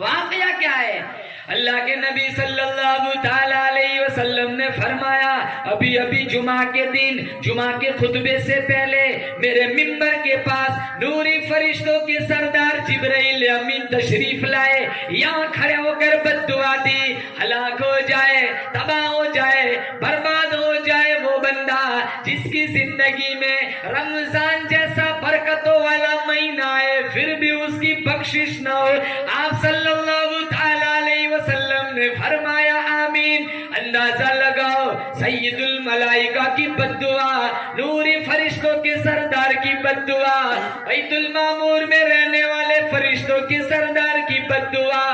वाकया क्या है? अल्लाह के नबी सल्लल्लाहु तआला अलैहि वसल्लम ने फरमाया, अभी अभी जुमा के दिन, जुमा के खुतबे से पहले मेरे मिंबर के पास नूरी फरिश्तों के सरदार जिब्राइल अमीन तशरीफ लाए। यहाँ खड़े होकर बद्दुआ दी, हलाक हो जाए, तबाह हो जाए, बर्बाद हो जाए वो बंदा जिसकी जिंदगी में रमजान जैसा बरकतों वाला महीना है, फिर भी उसकी बख्शिश न हो। आप सल्लल्लाहु तआला अलैहि वसल्लम ने फरमाया आमीन। अंदाजा लगाओ, सैयदुल मलाइका की बद्दुआ, नूरी फरिश्तों के सरदार की बद्दुआ, बैतुल मामूर में रहने वाले फरिश्तों के सरदार की बद्दुआ,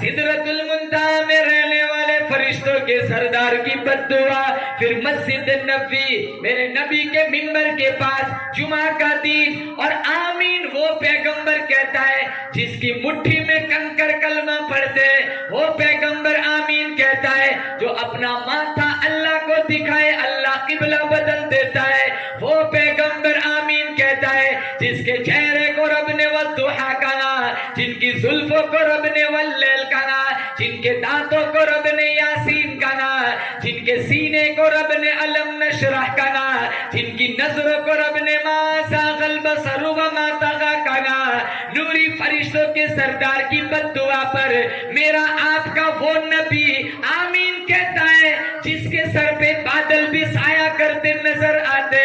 सिदरतुल मुंतहा में रहने वाले फरिश्तों के सरदार की बद्दुआ, फिर मस्जिद नबी, मेरे नबी के मिंबर के पास जुमा का दिन, और आमीन वो पैगंबर कहता है जिसकी मुट्ठी में कंकर कलमा पढ़ते, वो पैगंबर आमीन कहता है जो अपना माथा अल्लाह को दिखाए, अल्लाह किबला बदल देता है, वो पैगंबर आमीन कहता है जिसके चेहरे को रब ने वद्दुहा कहा, जिनकी जुल्फों को रब ने वल्लैल कहा, जिनके दांतों को रब ने यासीन कहा, जिनके सीने को रब ने अलम नशरह कहा, जिनकी नजरों को रब ने मा सागल बसर व मा तगा कहा, नूरी फरिश्तों के सरदार की बद्दुआ पर मेरा आपका वो नबी आमीन कहता है जिसके सर पे बादल भी साया करते नजर आते।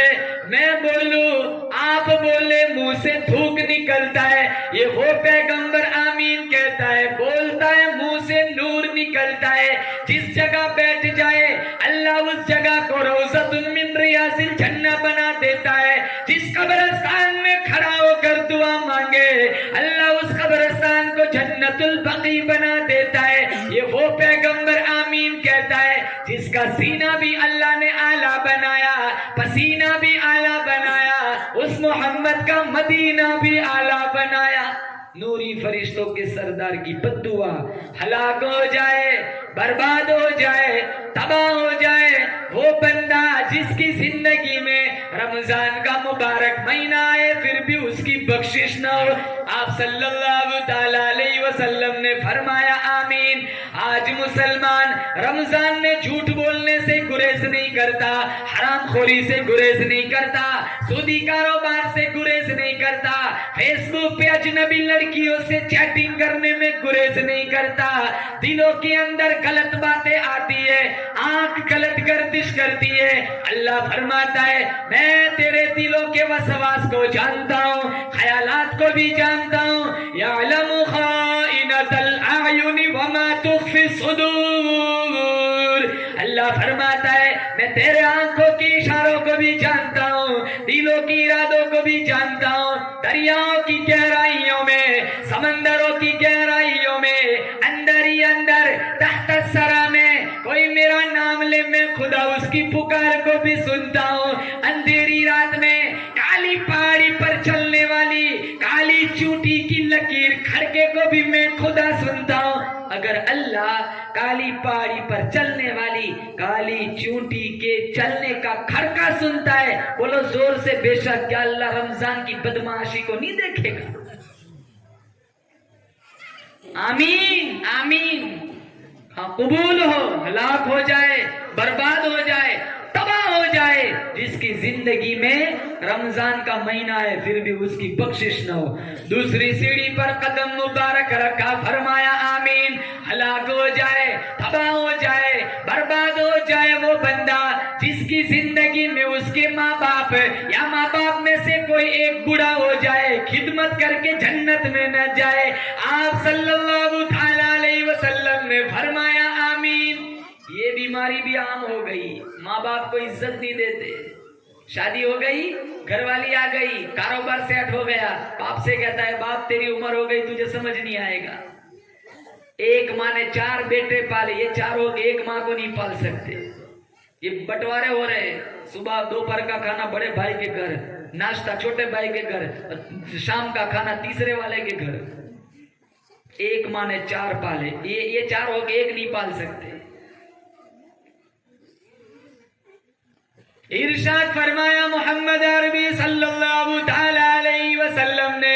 मैं बोलूं, आप बोले, मुंह से थूक निकलता है, ये वो पैगंबर आमीन कहता है, बोलता है, मुंह से नूर निकलता है। जिस जगह बैठ जाए अल्लाह उस जगह को रौज़तुन मिन रियाज़िल जन्नह बना देता है। जिस कब्रिस्तान में खड़ा होकर दुआ मांगे अल्लाह उस कब्रिस्तान को जन्नतुल बकी बना देता है। ये वो पैगंबर आमीन कहता है जिसका सीना भी अल्लाह ने आला बनाया, पसीना मदीना भी आला बनाया, उस मोहम्मद का मदीना भी आला बनाया। नूरी फरिश्तों के सरदार की बद्दुआ, हलाक हो जाए, बर्बाद हो जाए, तबाह हो जाए वो बंदा जिसकी जिंदगी में रमजान का मुबारक महीना आए फिर भी उसकी बख्शिश न हो। आप सल्लल्लाहु ताला अलैहि वसल्लम ने फरमाया आमीन। आज मुसलमान रमजान में झूठ बोलने से गुरेज नहीं करता, हरामखोरी से गुरेज नहीं करता, सूदी कारोबार से गुरेज नहीं करता, फेसबुक पे अजनबी लड़कियों से चैटिंग करने में गुरेज नहीं करता। दिलों के अंदर गलत बातें आती है, आंख गलत गर्दिश करती है, अल्लाह फरमाता है मैं तेरे दिलों के वसवास को जानता हूँ, ख्यालात को भी जानता हूँ। यअलमु खाइनतल अयुनि वमा तुख्फी सुदूर। अल्लाह फरमाता है मैं तेरे आंखों के इशारों को भी जानता हूँ, दिलों के इरादों को भी जानता हूँ। दरियाओं की गहराइयों में, समंदरों की गहराइयों में, अंदर ही अंदर तहत सरा में कोई मेरा नाम ले, मैं खुदा उसकी पुकार को भी सुनता हूँ। अंधेरी रात में काली पहाड़ी पर चलने वाली काली चूंटी की लकीर खड़के को भी मैं खुदा सुनता हूँ। अगर अल्लाह काली पहाड़ी पर चलने वाली काली चूंटी के चलने का खड़का सुनता है, बोलो जोर से बेशक, क्या अल्लाह रमजान की बदमाशी को नहीं देखेगा? आमीन आमीन। हाँ, कबूल हो, हलाक हो जाए, बर्बाद हो जाए, तबाह हो जाए जिसकी जिंदगी में रमजान का महीना है फिर भी उसकी बख्शिश न हो। दूसरी सीढ़ी पर कदम मुबारक रखा, फरमाया आमीन। हलाक हो जाए, तबाह हो जाए, बर्बाद हो जाए वो बंदा जिसकी जिंदगी में उसके माँ बाप या माँ बाप में से कोई एक बूढ़ा हो जाए, खिदमत करके जन्नत में न जाए। आप सल्लल्लाहु अलैहि वसल्लम ने फरमाया आमीन। ये बीमारी भी आम हो गई, माँ बाप को इज्जत नहीं देते, शादी हो गई, घरवाली आ गई, कारोबार सेट हो गया, बाप से कहता है बाप तेरी उम्र हो गई, तुझे समझ नहीं आएगा। एक माँ ने 4 बेटे पाले, ये चारों एक माँ को नहीं पाल सकते। ये बंटवारे हो रहे, सुबह दोपहर का खाना बड़े भाई के घर, नाश्ता छोटे भाई के घर, शाम का खाना तीसरे वाले के घर। एक माँ ने 4 पाले, ये 4 हो गए, एक नहीं पाल सकते। इरशाद फरमाया मोहम्मद अरबी सल्लल्लाहु अलैहि वसल्लम ने,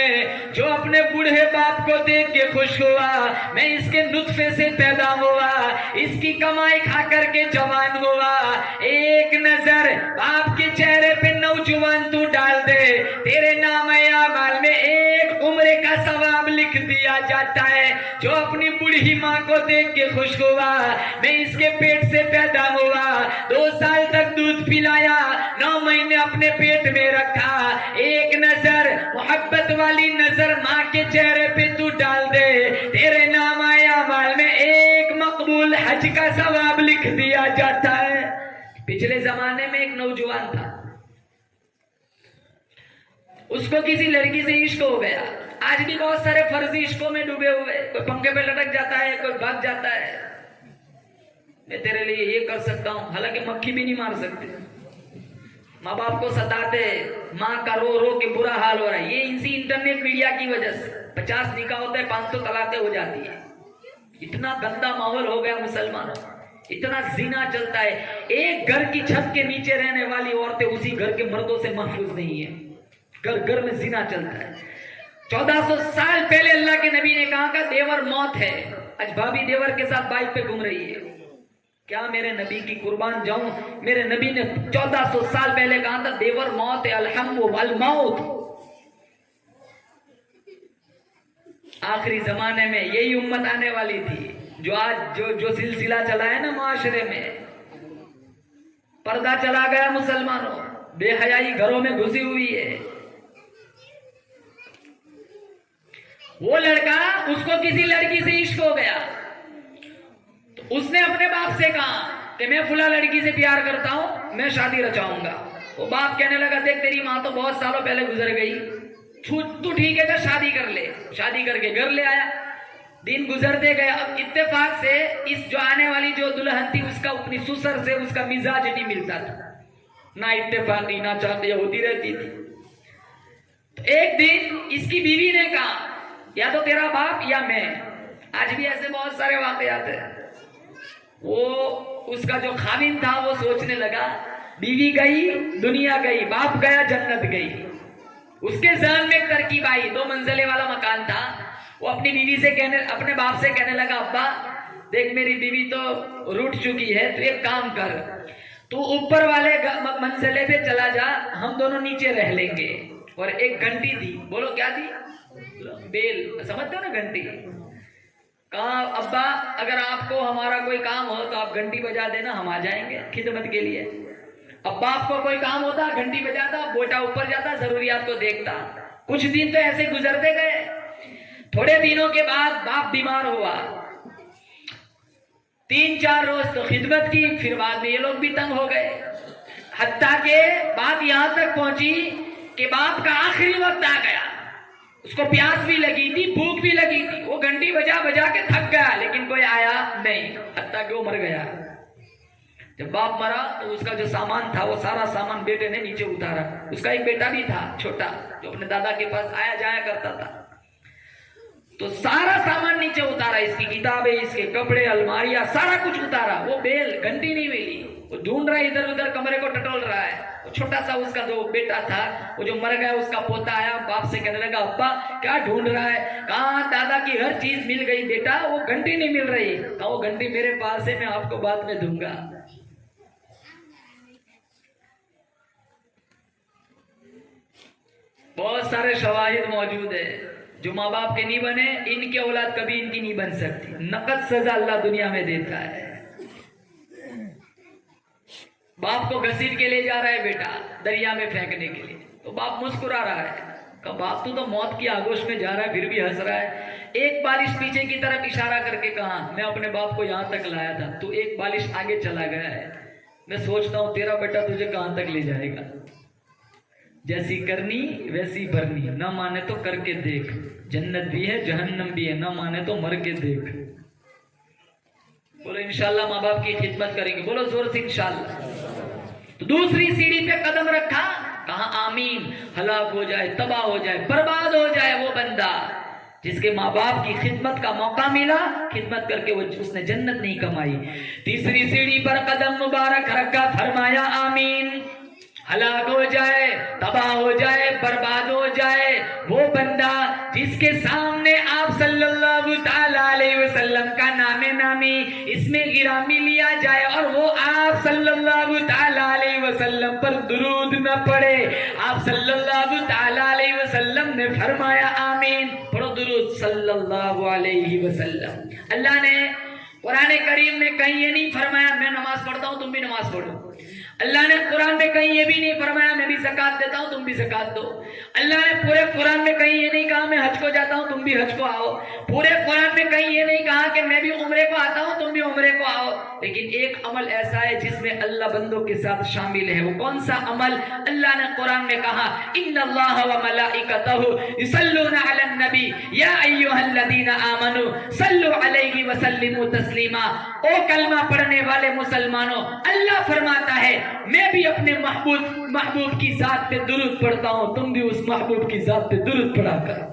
जो अपने बूढ़े बाप को देख के खुश हुआ, मैं इसके नुत्फे से पैदा हुआ, इसकी कमाई खा करके जवान हुआ, एक नजर बाप के चेहरे पे नौजवान तू डाल दे, तेरे नामे अमाल में एक उम्र का सवाब लिख दिया जाता है। जो अपनी बूढ़ी माँ को देख के खुश हुआ, मैं इसके पेट से पैदा हुआ, 2 साल तक दूध पिलाया, 9 महीने अपने पेट में रखा, एक नजर मोहब्बत वाली नजर माँ के चेहरे पे तू डाल दे, तेरे नामाए अमाल में एक मकबूल हज का सवाब लिख दिया जाता है। पिछले जमाने में एक नौजवान था, उसको किसी लड़की से इश्क हो गया। आज भी बहुत सारे फर्जी इश्कों में डूबे हुए, कोई पंखे पे लटक जाता है, कोई भाग जाता है, मैं तेरे लिए ये कर सकता हूं, हालांकि मक्खी भी नहीं मार सकते। माँ बाप को सताते, माँ का रो रो के बुरा हाल हो रहा है, ये इसी इंटरनेट मीडिया की वजह से 50 निकाह होते हैं, 500 तलाकें हो जाती है। इतना गंदा माहौल हो गया मुसलमानों, इतना जिना चलता है। एक घर की छत के नीचे रहने वाली औरतें उसी घर के मर्दों से महफूज नहीं है, घर घर में जिना चलता है। 1400 साल पहले अल्लाह के नबी ने कहा कि देवर मौत है, आज भाभी देवर के साथ बाइक पे घूम रही है। क्या मेरे नबी की कुर्बान जाऊं, मेरे नबी ने 1400 साल पहले कहा था देवर मौत है, अलहम्दु वल मौत। आखिरी जमाने में यही उम्मत आने वाली थी, जो आज जो सिलसिला चला है ना माशरे में, पर्दा चला गया मुसलमानों, बेहयाई घरों में घुसी हुई है। वो लड़का, उसको किसी लड़की से इश्क हो गया, तो उसने अपने बाप से कहा कि मैं फुला लड़की से प्यार करता हूं, मैं शादी रचाऊंगा। वो बाप कहने लगा देख तेरी माँ तो बहुत सालों पहले गुजर गई, तू ठीक है तो शादी कर ले। शादी करके घर ले आया, दिन गुजरते गए। अब इत्तेफाक से इस जो आने वाली जो दुल्हन थी, उसका अपनी सुसर से उसका मिजाज नहीं मिलता था। ना इत्तेफाकी ना चाहते होती रहती थी। तो एक दिन इसकी बीवी ने कहा या तो तेरा बाप या मैं। आज भी ऐसे बहुत सारे वाकयात हैं। वो उसका जो खाविन था वो सोचने लगा बीवी गई दुनिया गई, बाप गया जन्नत गई। उसके ज़हन में एक तरकीब आई। 2 मंजिले वाला मकान था। वो अपनी बीवी से अपने बाप से कहने लगा अब्बा देख मेरी बीवी तो रूठ चुकी है, तो एक काम कर, तू ऊपर वाले मंजिले पे चला जा, हम दोनों नीचे रह लेंगे। और एक घंटी थी। बोलो क्या थी? बेल, समझते हो ना घंटी? कहा अब्बा अगर आपको हमारा कोई काम हो तो आप घंटी बजा देना, हम आ जाएंगे खिदमत के लिए। अब बाप को कोई काम होता घंटी बजाता, बेटा ऊपर जाता, जरूरियात को देखता। कुछ दिन तो ऐसे गुजरते गए। थोड़े दिनों के बाद बाप बीमार हुआ। 3-4 रोज तो खिदमत की, फिर बाद में ये लोग भी तंग हो गए। हत्ता के बात यहां तक पहुंची कि बाप का आखिरी वक्त आ गया। उसको प्यास भी लगी थी, भूख भी लगी थी। वो घंटी बजा बजा के थक गया, लेकिन कोई आया नहीं, हत्ता कि वो मर गया। जब बाप मरा तो उसका जो सामान था वो सारा सामान बेटे ने नीचे उतारा। उसका एक बेटा भी था छोटा, जो अपने दादा के पास आया जाया करता था। तो सारा सामान नीचे उतारा, इसकी किताबें, इसके कपड़े, अलमारियां, सारा कुछ उतारा। वो बेल घंटी नहीं मिली। वो ढूंढ रहा है, इधर उधर कमरे को टटोल रहा है। छोटा सा उसका जो बेटा था वो जो मर गया, उसका पोता आया, बाप से कहने लगा अब्बा क्या ढूंढ रहा है? कहा दादा की हर चीज मिल गई बेटा, वो घंटी नहीं मिल रही। कहा वो घंटी मेरे पास है, मैं आपको बाद में दूंगा। बहुत सारे शवाहिद मौजूद है। जो माँ बाप के नहीं बने, इनके औलाद कभी इनकी नहीं बन सकती। नकद सजा अल्लाह दुनिया में देता है। बाप को घसीट के ले जा रहा है बेटा दरिया में फेंकने के लिए, तो बाप मुस्कुरा रहा है। कहा बाप तू तो मौत की आगोश में जा रहा है, फिर भी हंस रहा है। एक बारिश पीछे की तरफ इशारा करके कहा मैं अपने बाप को यहां तक लाया था, तू एक बारिश आगे चला गया है। मैं सोचता हूं तेरा बेटा तुझे कहां तक ले जाएगा। जैसी करनी वैसी भरनी, ना माने तो करके देख। जन्नत भी है जहन्नम भी है, ना माने तो मर के देख। बोलो इंशाल्लाह माँ बाप की खिदमत करेंगे। बोलो जोर से इंशाल्लाह। तो दूसरी सीढ़ी पे कदम रखा, कहा आमीन। हलाक हो जाए, तबाह हो जाए, बर्बाद हो जाए वो बंदा जिसके माँ बाप की खिदमत का मौका मिला, खिदमत करके वो उसने जन्नत नहीं कमाई। तीसरी सीढ़ी पर कदम मुबारक रखा, फरमाया आमीन। हलाक हो जाए, तबाह हो जाए, बर्बाद हो जाए वो बंदा जिसके सामने आप सल्लल्लाहु ताला अलैहि वसल्लम का नामे नामी इसमें गिरामी लिया जाए और वो आप सल्लल्लाहु ताला अलैहि वसल्लम पर दुरूद न पढ़े। आप सल्लल्लाहु ताला अलैहि वसल्लम ने फरमाया आमीन। पढ़ो दुरूद सल्लल्लाहु अलैहि वसल्लम। अल्लाह ने कुरान करीम में कहीं ये नहीं फरमाया मैं नमाज पढ़ता हूँ तुम भी नमाज पढ़ो। अल्लाह ने कुरान में कहीं ये भी नहीं फरमाया मैं भी ज़कात देता हूँ तुम भी ज़कात दो। अल्लाह ने पूरे कुरान में कहीं ये नहीं कहा मैं हज को जाता हूँ तुम भी हज को आओ। पूरे कुरान में कहीं ये नहीं कहा कि मैं भी उम्रे को आता हूँ तुम भी उम्रे को आओ। लेकिन एक अमल ऐसा है जिसमें अल्लाह बंदों के साथ शामिल है। वो कौन सा अमल? अल्लाह ने कुरान में कहा इन्नल्लाह व मलाइकतहु युसल्लूना अलन नबी या अय्युहल्लज़ीना आमनू सल्लु अलैहि व सल्लिमू तस्लीमा। ओ कलमा पढ़ने वाले मुसलमानों, अल्लाह फरमाता है मैं भी अपने महबूब की जात पे दुरूद पढ़ता हूँ, तुम भी उस महबूब की जात पे दुरूद पढ़ा करो।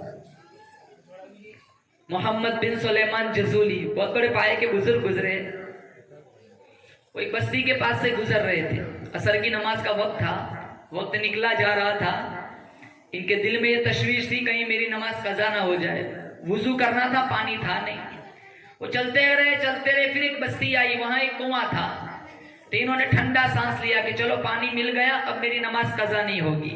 मोहम्मद बिन सुलेमान जज़ूली बहुत बड़े पाए के बुजुर्ग गुजरे। वो एक बस्ती के पास से गुजर रहे थे। असर की नमाज का वक्त था, वक्त निकला जा रहा था। इनके दिल में ये तशवीश थी कहीं मेरी नमाज कज़ा ना हो जाए। वुजू करना था, पानी था नहीं। वो चलते रहे। फिर एक बस्ती आई, वहां एक कुआं था। तो इन्होंने ठंडा सांस लिया कि चलो पानी मिल गया, अब मेरी नमाज कज़ा नहीं होगी।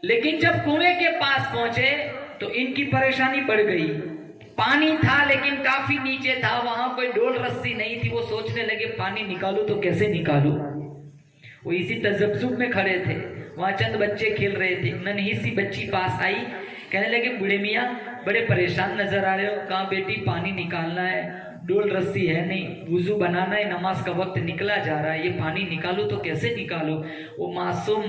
लेकिन जब कुएं के पास पहुंचे तो इनकी परेशानी बढ़ गई। पानी था लेकिन काफी नीचे था, वहां कोई डोल रस्सी नहीं थी। वो सोचने लगे पानी निकालू तो कैसे निकालू। वो इसी तजब्जुब में खड़े थे। वहां चंद बच्चे खेल रहे थे। नन्ही सी बच्ची पास आई, कहने लगे बूढ़े मियाँ बड़े परेशान नजर आ रहे हो। कहा बेटी पानी निकालना है, डोल रस्सी है नहीं, वुजू बनाना है, नमाज का वक्त निकला जा रहा है, ये पानी निकालो तो कैसे निकालो। वो मासूम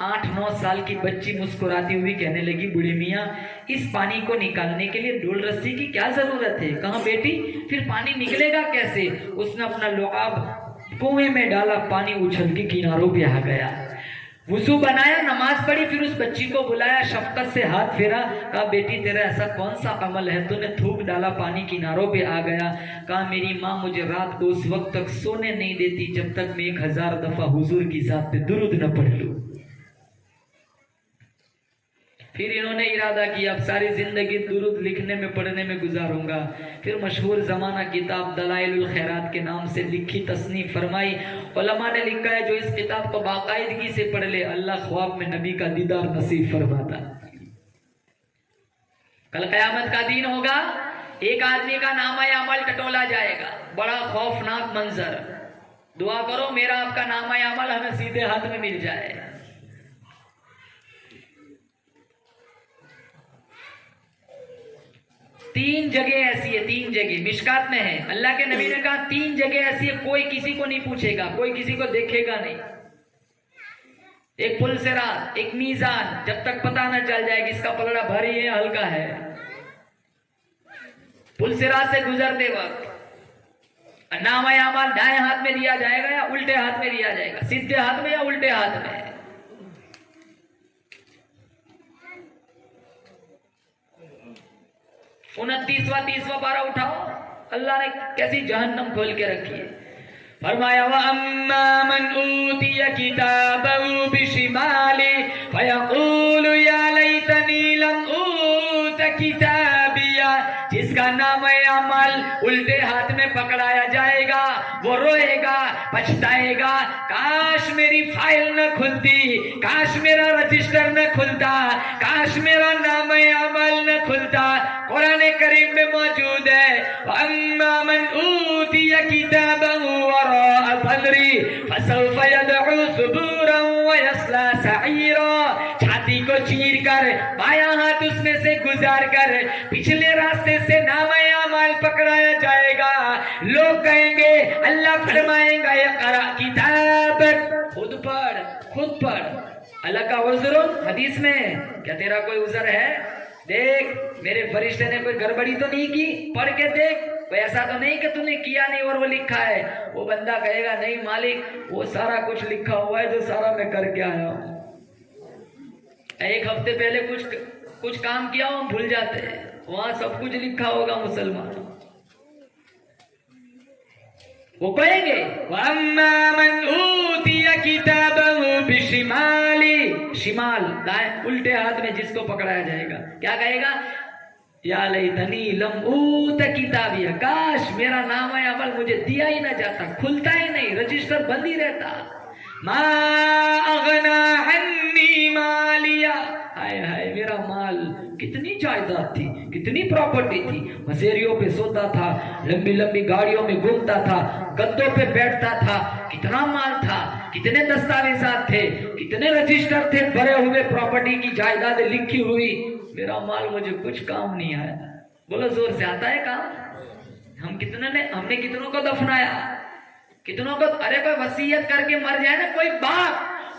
8-9 साल की बच्ची मुस्कुराती हुई कहने लगी बूढ़े मियाँ इस पानी को निकालने के लिए डोल रस्सी की क्या जरूरत है। कहा बेटी फिर पानी निकलेगा कैसे। उसने अपना लुआब कुएं में डाला, पानी उछल के किनारों पे आ गया। वुजू बनाया, नमाज पढ़ी, फिर उस बच्ची को बुलाया, शफकत से हाथ फेरा, कहा बेटी तेरा ऐसा कौन सा अमल है, तूने थूक डाला, पानी किनारों पे आ गया। कहा मेरी माँ मुझे रात को उस वक्त तक सोने नहीं देती जब तक मैं 1000 दफा हुजूर की जात पे दुरूद न पढ़ लूं। फिर इन्होंने इरादा किया अब सारी जिंदगी दुरूद लिखने में पढ़ने में गुजारूंगा। फिर मशहूर जमाना किताब दलाइलुल खैरात के नाम से लिखी, तसनीफ फरमाई। उलमा ने लिखा है जो इस किताब को बाकायदगी से पढ़ ले अल्लाह ख्वाब में नबी का दीदार नसीब फरमाता। कल कयामत का दिन होगा, एक आदमी का नामा अमल टटोला जाएगा, बड़ा खौफनाक मंजर। दुआ करो मेरा आपका नामा अमल हमें सीधे हाथ में मिल जाए। तीन जगह ऐसी है, 3 जगह मिशकात में है। अल्लाह के नबी ने कहा 3 जगह ऐसी है कोई किसी को नहीं पूछेगा, कोई किसी को देखेगा नहीं। एक पुल से रात, एक मीजान, जब तक पता न चल जाए कि इसका पलड़ा भारी है या हल्का है। पुल से रात से गुजरते वक्त नामा अमाल दाएं हाथ में दिया जाएगा या उल्टे हाथ में दिया जाएगा, सीधे हाथ में या उल्टे हाथ में। 29वां 30वां पारा उठाओ, अल्लाह ने कैसी जहन्नम खोल के रखी है। फरमाया व अम्मा मन ऊतिया किताबहु बिशिमाली फयक़ूलु या लैतनी लम ऊत किताबिया। जिसका नाम अमल उल्टे हाथ में पकड़ाया जाएगा वो रोएगा, पछताएगा, काश मेरी फाइल न खुलती, काश मेरा रजिस्टर न खुलता, काश मेरा नाम अमल न खुलता। कुरान करीम में मौजूद है अम्मा मन ऊतिया किताबहु वराअ ज़हरी फसौफ यदउ सुबूरन व यस्ला सईरा। छाती को चीर कर बायां हाथ उसमें से गुजार कर पिछले रास्ते से नामा अमाल पकड़ाया जाएगा। लोग कहेंगे, अल्लाह फरमाएगा इक़रा किताबक, खुद पढ़, खुद पढ़। अल्लाह का उज़्र हदीस में, क्या तेरा कोई उज़्र है? देख मेरे फरिश्ते ने कोई गड़बड़ी तो नहीं की, पढ़ के देख, कोई ऐसा तो नहीं कि तूने किया नहीं और वो लिखा है। वो बंदा कहेगा नहीं मालिक, वो सारा कुछ लिखा हुआ है जो सारा मैं करके आया हूँ। एक हफ्ते पहले कुछ काम किया हम भूल जाते हैं, वहां सब कुछ लिखा होगा मुसलमान। वो कहेंगे वअम्मा मन ऊतिया किताबहु बिशिमाली, शिमाल दाएं उल्टे हाथ में जिसको पकड़ाया जाएगा, क्या कहेगा? या लैतनी लम ऊत किताबिया, काश मेरा नामा अमल मुझे दिया ही ना जाता, खुलता ही नहीं, रजिस्टर बंद ही रहता। मा अगना अन्नी मालिया, हाय हाय मेरा माल, कितनी जायदाद थी, कितनी प्रॉपर्टी थी, मसेरियों पे सोता था, लंबी लंबी गाड़ियों में घूमता था, गद्दों पे बैठता था, कितना माल था, कितने दस्तावेजात थे, कितने रजिस्टर थे भरे हुए, प्रॉपर्टी की जायदाद लिखी हुई। मेरा माल मुझे कुछ काम नहीं आया। बोलो जोर से, आता है काम? हमने कितनों को दफनाया, कितनों को, अरे कोई वसीयत करके मर जाए ना,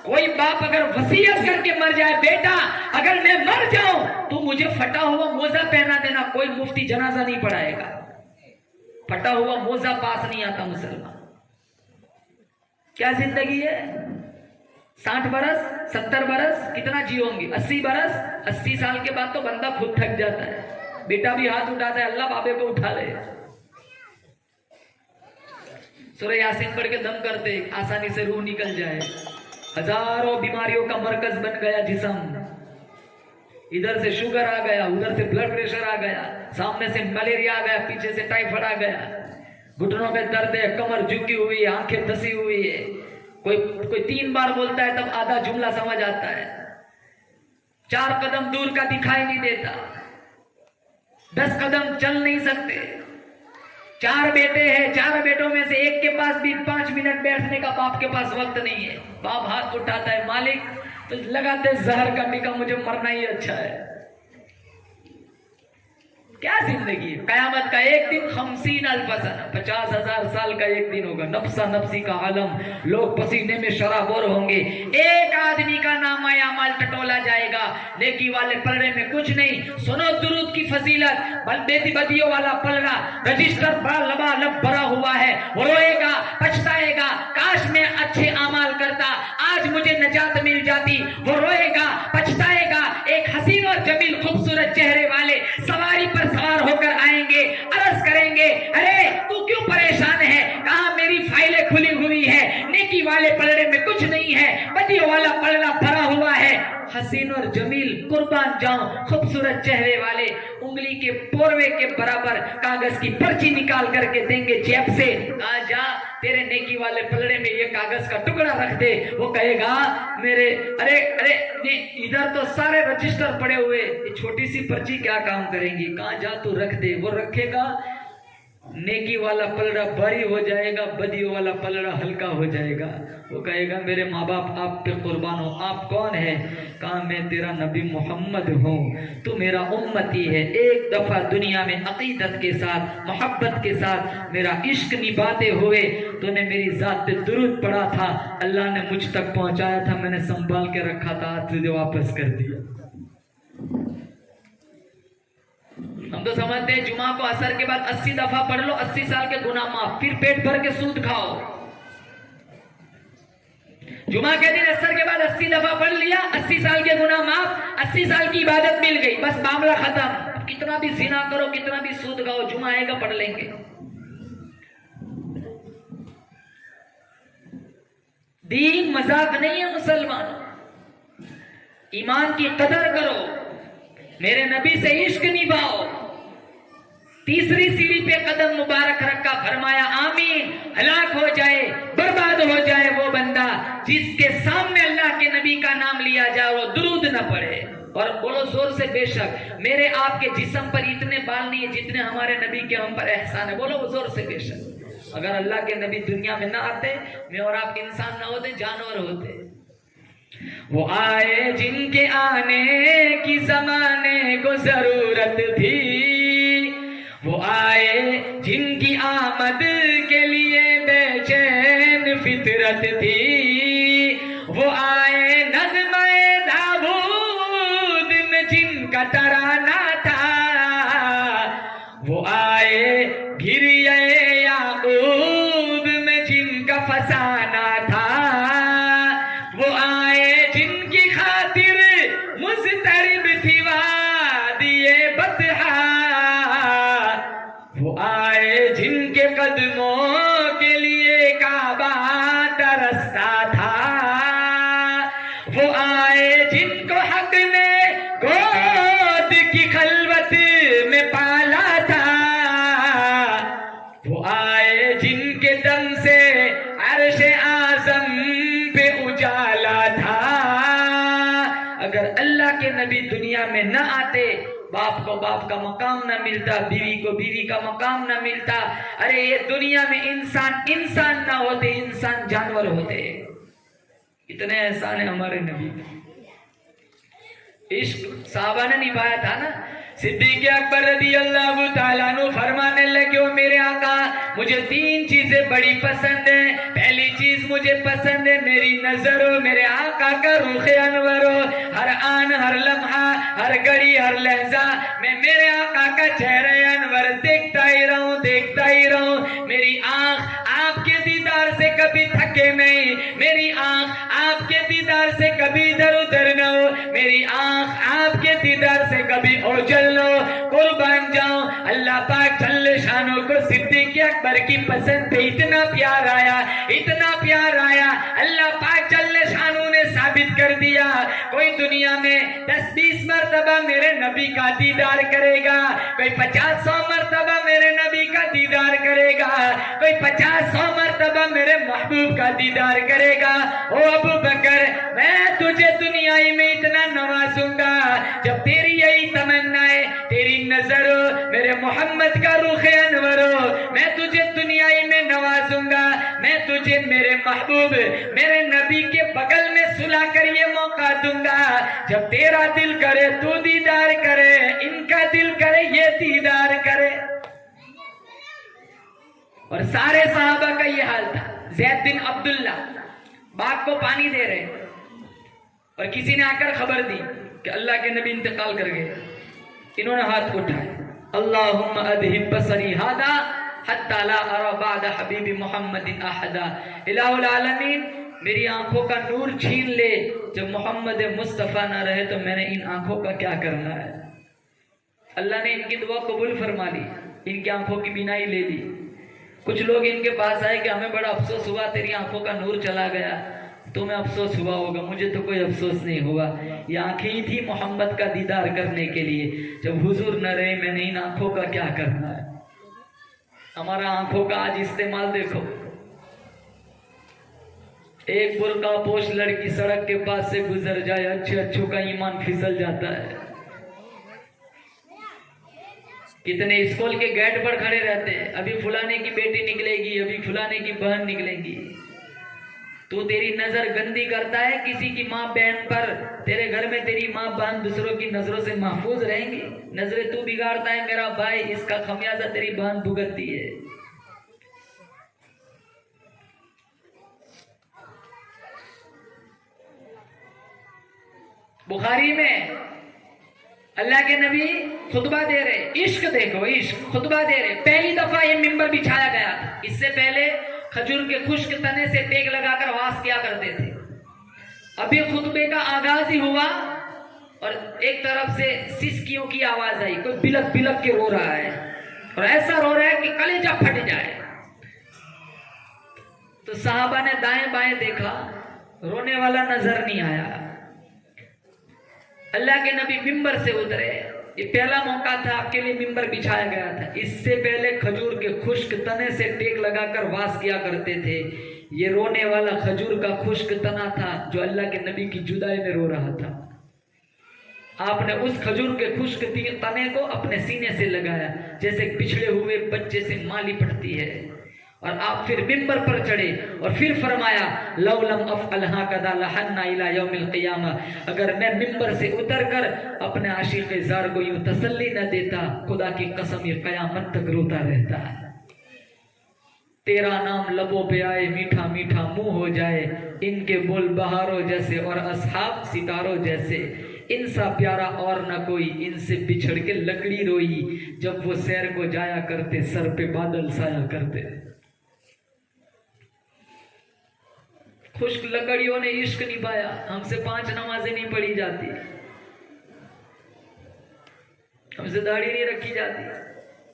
कोई बाप अगर वसीयत करके मर जाए, बेटा अगर मैं मर जाऊं तो मुझे फटा हुआ मोजा पहना देना, कोई मुफ्ती जनाजा नहीं पढ़ाएगा, फटा हुआ मोजा पास नहीं आता मुसलमान। क्या जिंदगी है? 60 बरस 70 बरस कितना जियोंगे? 80 बरस, 80 साल के बाद तो बंदा खुद थक जाता है। बेटा भी हाथ उठाता है, अल्लाह बाबे को उठा ले। सूरह यासीन पढ़ के दम करते, आसानी से रूह निकल जाए। हजारों बीमारियों का मरकज बन गया जिस्म, इधर से शुगर आ गया, उधर से ब्लड प्रेशर आ गया, सामने से मलेरिया आ गया, पीछे से टाइफाइड आ गया, घुटनों में दर्द है, कमर झुकी हुई है, आंखें धसी हुई है। कोई 3 बार बोलता है तब आधा जुमला समझ आता है, 4 कदम दूर का दिखाई नहीं देता, 10 कदम चल नहीं सकते। 4 बेटे हैं, 4 बेटों में से एक के पास भी 5 मिनट बैठने का बाप के पास वक्त नहीं है। बाप हाथ उठाता है, मालिक तो लगाते जहर का टिका, मुझे मरना ही अच्छा है। क्या जिंदगी है? कयामत का एक दिन 50,000 50,000 साल का एक दिन होगा। नफ्सा नफ्सी का आलम, लोग पसीने में शराबोर होंगे। एक आदमी का नाम अमाल टटोला जाएगा, नेकी वाले पलड़े में कुछ नहीं। सुनो दुरूद की फजीलत, बदियों वाला पलड़ा रजिस्टर बड़ा लबालब भरा हुआ है। वो रोएगा, पछताएगा, काश मैं अच्छे अमाल करता, आज मुझे नजात मिल जाती। वो रोएगा, पछताएगा। एक हसीन और जमील खूबसूरत चेहरे वाले सवारी पर सवार होकर आएंगे, अर्ज करेंगे, अरे तू क्यों परेशान है? कहा मेरी फाइलें खुली हुई है, नेकी वाले पलड़े में कुछ नहीं है, बदियों वाला पलड़ा भरा हुआ है। हसीन और जमील कुर्बान जाऊं, खूबसूरत चेहरे वाले उंगली के पोरवे के बराबर कागज की पर्ची निकाल करके देंगे जेब से। कहा जा तेरे नेकी वाले पलड़े में ये कागज का टुकड़ा रख दे। वो कहेगा मेरे अरे अरे इधर तो सारे रजिस्टर पड़े हुए, ये छोटी सी पर्ची क्या काम करेंगी? कहा जा तू रख दे। वो रखेगा, नेकी वाला पलड़ा भारी हो जाएगा, बदियों वाला पलड़ा हल्का हो जाएगा। वो कहेगा मेरे माँ बाप आप पे कुर्बान हो। आप कौन है? कहा मैं तेरा नबी मोहम्मद हूँ, तू मेरा उम्मती है। एक दफा दुनिया में अकीदत के साथ, मोहब्बत के साथ मेरा इश्क निभाते हुए तूने मेरी जात पे दुरूद पढ़ा था, अल्लाह ने मुझ तक पहुंचाया था, मैंने संभाल के रखा था, तुझे वापस कर दिया। हम तो समझते हैं जुमा को असर के बाद 80 दफा पढ़ लो, 80 साल के गुनाह माफ, फिर पेट भर के सूद खाओ। जुमा के दिन असर के बाद 80 दफा पढ़ लिया, 80 साल के गुनाह माफ, 80 साल की इबादत मिल गई, बस मामला खत्म। कितना भी जिना करो, कितना भी सूद खाओ, जुमा आएगा पढ़ लेंगे। दीन मजाक नहीं है मुसलमान, ईमान की कदर करो, मेरे नबी से इश्क निभाओ। तीसरी सीढ़ी पे कदम मुबारक रखा, फरमाया आमीन। हलाक हो जाए, बर्बाद हो जाए वो बंदा जिसके सामने अल्लाह के नबी का नाम लिया जाए, वो दुरूद न पढ़े। और बोलो जोर से, बेशक मेरे आपके जिस्म पर इतने बाल नहीं है जितने हमारे नबी के हम पर एहसान है। बोलो जोर से, बेशक। अगर अल्लाह के नबी दुनिया में ना आते, मैं और आप इंसान ना होते, जानवर होते। वो आए जिनके आने की जमाने को जरूरत थी, वो आए जिनकी आमद के लिए बेचैन फितरत थी, वो आए नज़्म-ए दाऊद में जिनका तराना था, वो आए घिरिए याकूब में जिनका फसाना था, वो आए जिनकी खातिर मुस्तरिब थी वादिए बतहा, वो आए जिनके कदमों के लिए काबा तरसता था, वो आए जिनको हक ने गोद की खलवत में पाला था, वो आए जिनके दम से अर्श आज़म पे उजाला था। अगर अल्लाह के नबी दुनिया में न आते, बाप को बाप का मकाम न मिलता, बीवी को बीवी का मकाम न मिलता। अरे ये दुनिया में इंसान इंसान ना होते, इंसान जानवर होते। इतने एहसान है हमारे नबी। इश्क साहबा ने निभाया था ना। सिद्दीक़ अकबर रज़ी अल्लाह ताला अन्हु फरमाने लगे, ओ मेरे आका, मुझे 3 चीजें बड़ी पसंद है। पहली चीज मुझे पसंद है मेरी नजर हो, मेरे आका का रुख अनवर हो। हर आन, हर लम्हा, हर घड़ी, हर लहजा मैं मेरे आका का चेहरे अनवर देखता ही रहूं, देखता ही रहूं। मेरी आंख आपके दीदार से कभी थके नहीं, मेरी आंख आपके दीदार से कभी इधर उधर न हो, मेरी आंख आपके दीदार से कभी ओझल न हो। कुर्बान जाऊं, अल्लाह पाक जल्ले शानो को सिद्दीक़ अकबर की पसंद पे इतना प्यार आया, इतना प्यार आया। अल्लाह पाक जल्ले शानो ने साबित कर दिया, कोई दुनिया में 10-20 मरतबा मेरे नबी का दीदार करेगा, कोई 50-100 मरतबा मेरे नबी का दीदार करेगा, कोई 50-100 मरतबा मेरे महबूब का दीदार करेगा। ओ अबू बकर, मैं तुझे दुनियाई में इतना नवाजूंगा, जब तेरी यही तमन्ना है, तेरी नजर हो मेरे मोहम्मद का रुख अनवर हो, मैं तुझे दुनियाई में नवाजूंगा। मैं तुझे मेरे महबूब, मेरे नबी के बगल में सुला कर ये मौका दूंगा, जब तेरा दिल करे तू दीदार करे, इनका दिल करे ये दीदार और सारे सहाबा का ये हाल था। ज़ैद बिन अब्दुल्ला बाग को पानी दे रहे और किसी ने आकर खबर दी कि अल्लाह के नबी इंतकाल कर गए। इन्होंने हाथ उठाए, अल्लाहुम्मा अदहिब बसरी हादा हत्ता ला अरा बाद हबीबी मुहम्मदिन अहदा। इलाहुल आलमीन, मेरी आंखों का नूर छीन ले, जब मोहम्मद मुस्तफ़ा ना रहे तो मैंने इन आंखों का क्या करना है। अल्लाह ने इनकी दुआ कबूल फरमा ली, इनकी आंखों की बीनाई ले ली। कुछ लोग इनके पास आए कि हमें बड़ा अफसोस हुआ, तेरी आंखों का नूर चला गया, तुम्हें अफसोस हुआ होगा, मुझे तो कोई अफसोस नहीं हुआ। ये आंखें ही थी मोहम्मद का दीदार करने के लिए, जब हुजूर न रहे मैंने इन आंखों का क्या करना है। हमारा आंखों का आज इस्तेमाल देखो। एक बुर्का पोश लड़की सड़क के पास से गुजर जाए, अच्छे अच्छों का ईमान फिसल जाता है। कितने स्कूल के गेट पर खड़े रहते हैं, अभी फुलाने की बेटी निकलेगी, अभी फुलाने की बहन निकलेगी। तू तेरी नजर गंदी करता है किसी की माँ बहन पर, तेरे घर में तेरी माँ बहन दूसरों की नजरों से महफूज रहेंगी। नजरें तू बिगाड़ता है मेरा भाई, इसका खमियाजा तेरी बहन भुगतती है। बुखारी में अल्लाह के नबी खुतबा दे रहे, इश्क देखो, इश्क खुतबा दे रहे। पहली दफा ये मिंबर बिछाया गया था। इससे पहले खजूर के खुश्क तने से टेक लगाकर वास किया करते थे। अभी खुतबे का आगाज ही हुआ और एक तरफ से सिसकियों की आवाज आई, कोई बिलक बिलक के रो रहा है और ऐसा रो रहा है कि कलेजा फट जाए। तो साहबा ने दाएं बाएं देखा, रोने वाला नजर नहीं आया। अल्लाह के नबी मिंबर से उतरे, ये पहला मौका था, आपके लिए मिंबर बिछाया गया था। इससे पहले खजूर के खुश्क तने से टेक लगाकर वास किया करते थे। ये रोने वाला खजूर का खुश्क तना था जो अल्लाह के नबी की जुदाई में रो रहा था। आपने उस खजूर के खुश्क तने को अपने सीने से लगाया, जैसे पिछड़े हुए बच्चे से माँ लिपटती है। और आप फिर मिंबर पर चढ़े और फिर फरमाया, लौलम अफ़अल हकदा लहन्ना इला यौमिल क़ियामा। अगर मैं मिंबर से उतरकर अपने आशिक़ ज़ार को यूं तसल्ली न देता, खुदा की कसम ये क़यामत तक रोता रहता। तेरा नाम लबों पे आए, मीठा मीठा मुंह हो जाए, इनके बोल बहारों जैसे और असहाब सितारों जैसे। इनसा प्यारा और न कोई, इनसे बिछड़ के लकड़ी रोई। जब वो सैर को जाया करते, सर पे बादल साया करते। खुश्क लकड़ियों ने इश्क निभाया, हमसे 5 नमाजें नहीं पढ़ी जाती, हमसे दाढ़ी नहीं रखी जाती।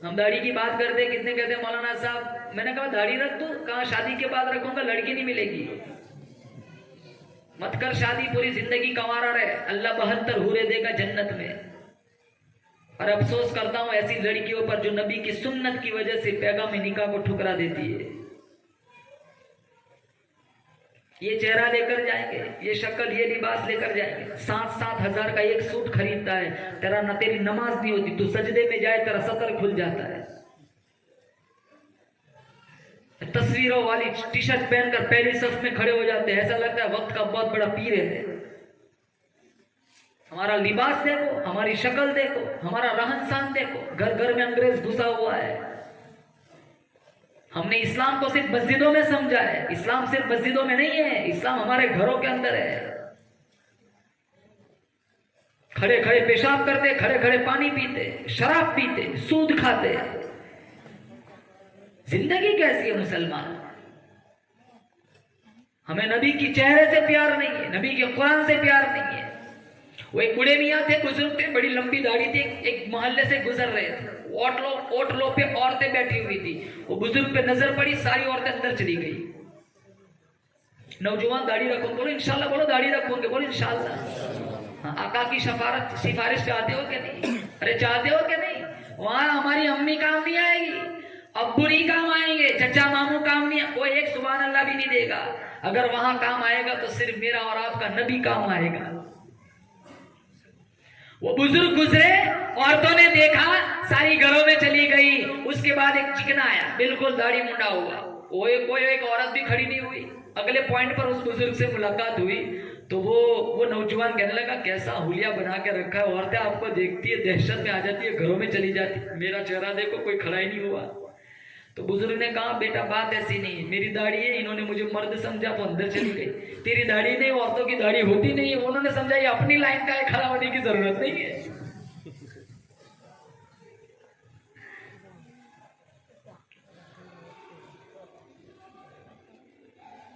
हम दाढ़ी की बात करते, कितने कहते हैं मौलाना साहब, मैंने कहा दाढ़ी रख दो, कहा शादी के बाद रखूंगा, लड़की नहीं मिलेगी। मत कर शादी, पूरी जिंदगी कंवारा रहे, अल्लाह 72 हूरे देगा जन्नत में। और अफसोस करता हूं ऐसी लड़कियों पर जो नबी की सुन्नत की वजह से पैगाम निकाह को ठुकरा देती है। ये चेहरा लेकर जाएंगे, ये शक्ल, ये लिबास लेकर जाएंगे, 7-7 हजार का एक सूट खरीदता है, तेरा न तेरी नमाज नहीं होती, तू सजदे में जाए तेरा सतर खुल जाता है। तस्वीरों वाली टी शर्ट पहनकर पहली सफ में खड़े हो जाते हैं, ऐसा लगता है वक्त का बहुत बड़ा पीर है। हमारा लिबास देखो, हमारी शक्ल देखो, हमारा रहन सहन देखो, घर घर में अंग्रेज घुसा हुआ है। हमने इस्लाम को सिर्फ मस्जिदों में समझा है, इस्लाम सिर्फ मस्जिदों में नहीं है, इस्लाम हमारे घरों के अंदर है। खड़े खड़े पेशाब करते, खड़े खड़े पानी पीते, शराब पीते, सूद खाते। जिंदगी कैसी है मुसलमान? हमें नबी की चेहरे से प्यार नहीं है, नबी के कुरान से प्यार नहीं है। वो एक बूढ़े मियाँ थे, बुजुर्ग थे, बड़ी लंबी दाढ़ी थी, एक मोहल्ले से गुजर रहे थे। ओटलो पे औरतें बैठी हुई थी, वो बुजुर्ग पे नजर पड़ी, सारी औरतें अंदर चली गई। नौजवान दाढ़ी रखोगे, बोलो इंशाल्लाह, बोलो दाढ़ी रखोगे, बोलो इंशाल्लाह। हाँ, आका की सिफारिश चाहते हो क्या नहीं? अरे चाहते हो क्या नहीं? वहां हमारी अम्मी काम नहीं आएगी, अब्बू नहीं काम आएंगे, चचा मामू काम नहीं, कोई एक सुभान अल्लाह भी नहीं देगा। अगर वहां काम आएगा तो सिर्फ मेरा और आपका नबी काम आएगा। वो बुजुर्ग गुजरे, औरतों ने देखा, सारी घरों में चली गई। उसके बाद एक चिकना आया, बिल्कुल दाढ़ी मुंडा हुआ, कोई एक औरत भी खड़ी नहीं हुई। अगले पॉइंट पर उस बुजुर्ग से मुलाकात हुई तो वो नौजवान कहने लगा, कैसा हुलिया बना के रखा है, औरतें आपको देखती है दहशत में आ जाती है, घरों में चली जाती, मेरा चेहरा देखो कोई खड़ा ही नहीं हुआ। तो बुजुर्ग ने कहा बेटा बात ऐसी नहीं है, मेरी दाढ़ी है, इन्होंने मुझे मर्द समझा तो अंदर चली गई। तेरी दाढ़ी नहीं, औरतों की दाढ़ी होती नहीं है, उन्होंने समझा ये अपनी लाइन का है, खड़ा होने की जरूरत नहीं है।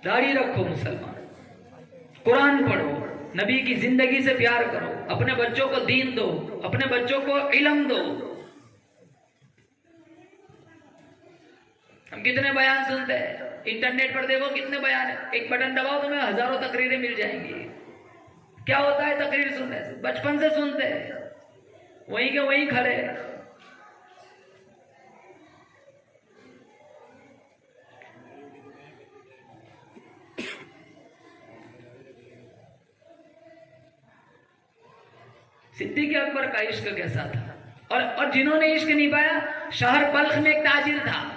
दाढ़ी रखो मुसलमान, कुरान पढ़ो, नबी की जिंदगी से प्यार करो, अपने बच्चों को दीन दो, अपने बच्चों को इल्म दो। हम कितने बयान सुनते हैं, इंटरनेट पर देखो कितने बयान है, एक बटन दबाओ तुम्हें हजारों तकरीरें मिल जाएंगी। क्या होता है तकरीर सुनने से? बचपन से सुनते हैं, वहीं के वहीं खड़े। सिद्दीक अकबर का इश्क कैसा था, और जिन्होंने इश्क नहीं पाया, शहर बल्ख में एक ताजिर था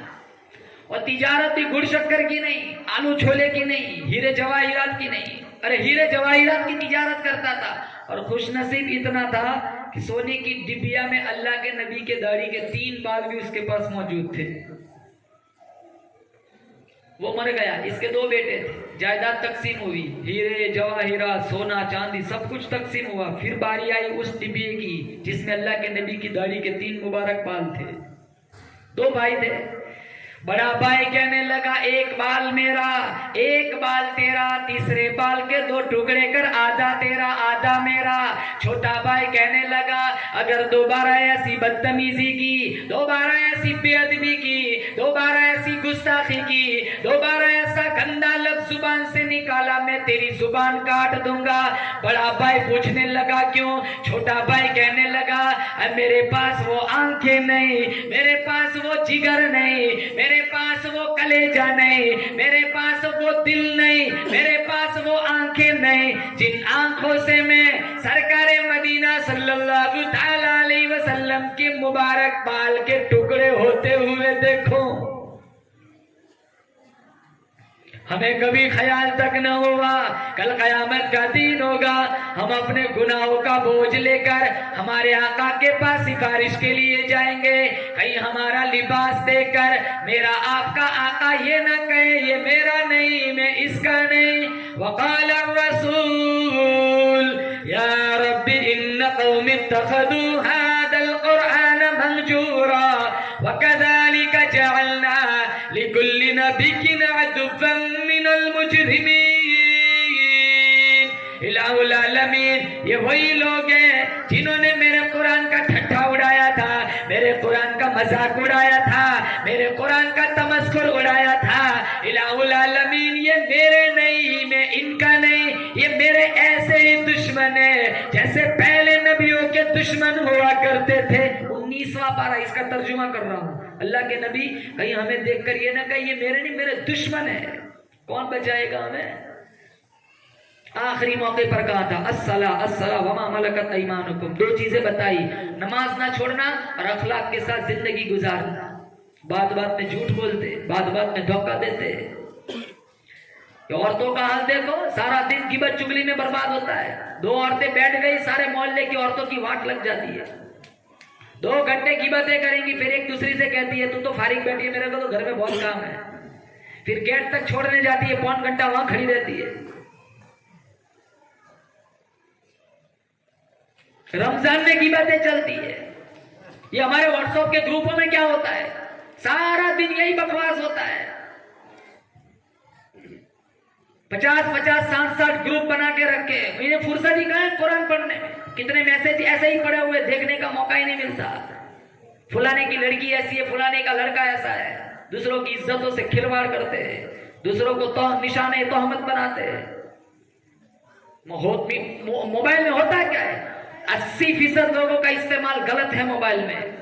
और तिजारत भी गुड़ शक्कर की नहीं, आलू छोले की नहीं, हीरे जवाहिरात की नहीं, अरे हीरे जवाहिरात की तिजारत करता था। और खुशनसीब इतना था कि सोने की डिबिया में अल्लाह के नबी के दाढ़ी के 3 बाल भी उसके पास मौजूद थे। वो मर गया, इसके 2 बेटे थे, जायदाद तकसीम हुई, हीरे जवाहिरात सोना चांदी सब कुछ तकसीम हुआ। फिर बारी आई उस डिबिये की जिसमें अल्लाह के नबी की दाढ़ी के 3 मुबारक बाल थे। 2 भाई थे। बड़ा भाई कहने लगा एक बाल मेरा, एक बाल तेरा, तीसरे बाल के 2 टुकड़े कर, आधा तेरा आधा मेरा। छोटा भाई कहने लगा अगर दोबारा ऐसी बदतमीजी की, दोबारा ऐसी बेअदबी की, दोबारा ऐसी गुस्ताखी की, दोबारा ऐसा गंदा लफ्ज जुबान से निकाला, मैं तेरी जुबान काट दूंगा। बड़ा भाई पूछने लगा क्यों? छोटा भाई कहने लगा मेरे पास वो आंखें नहीं, मेरे पास वो जिगर नहीं, मेरे पास वो कलेजा नहीं, मेरे पास वो दिल नहीं, मेरे पास वो आंखें नहीं जिन आंखों से मैं सरकारे मदीना सल्लल्लाहु ताला अलैहि वसल्लम के मुबारक बाल के टुकड़े होते हुए देखो। हमें कभी ख्याल तक न हुआ कल कयामत का दिन होगा, हम अपने गुनाहों का बोझ लेकर हमारे आका के पास सिफारिश के लिए जाएंगे। कहीं हमारा लिबास देखकर मेरा आपका आका ये न कहे ये मेरा नहीं, मैं इसका नहीं। वक़ाल रसूल या रब्बी इन्न कौमी इत्तखदू हादल कुरआन महजूरा वकज़ालिका जअलना लिकुल्लि नबिय्यिन अदुव्वन मिनल मुजरिमीन। इलाहुल आलमीन, ये वही लोग हैं जिन्होंने मेरे कुरान का ठट्ठा उड़ाया था, मेरे कुरान का मजाक उड़ाया था, मेरे कुरान का तमस्कुर उड़ाया था। इलाहुल आलमीन, ये मेरे नहीं, मैं इनका नहीं, ये मेरे ऐसे ही दुश्मन है जैसे पहले नबियों के दुश्मन हुआ करते थे। 19वां पारा, इसका तर्जुमा कर रहा हूं। अल्लाह के नबी कहीं हमें देखकर ये ना कहे ये मेरे नहीं, मेरे दुश्मन है। कौन बचाएगा हमें? आखिरी मौके पर कहा था अस्सला अस्सला वमा मलकत ऐमानुकुम, 2 चीजें बताई, नमाज ना छोड़ना और अखलाक के साथ जिंदगी गुजारना। बात बात में झूठ बोलते, बात बात में धोखा देते। औरतों का हाल देखो, सारा दिन गिबत चुगली में बर्बाद होता है। 2 औरतें बैठ गई, सारे मोहल्ले की औरतों की वाट लग जाती है। 2 घंटे गिबतें करेंगी, फिर एक दूसरी से कहती है तू तो फारिग बैठी है, मेरे को तो घर में बहुत काम है। फिर गेट तक छोड़ने जाती है, 1.25 घंटा वहां खड़ी रहती है। रमजान में गिबतें चलती है। ये हमारे व्हाट्सएप के ग्रुपों में क्या होता है, सारा दिन यही बकवास होता है। 50-50, 60-60 ग्रुप बना के रखे। इन्हें फुर्सत ही कहाँ है कुरान पढ़ने में? कितने मैसेज ऐसे ही पड़े हुए, देखने का मौका ही नहीं मिलता। फुलाने की लड़की ऐसी है, फुलाने का लड़का ऐसा है। दूसरों की इज्जतों से खिलवाड़ करते हैं, दूसरों को तो निशाने तोहमत बनाते हैं। मोबाइल में होता क्या है? 80% लोगों का इस्तेमाल गलत है मोबाइल में।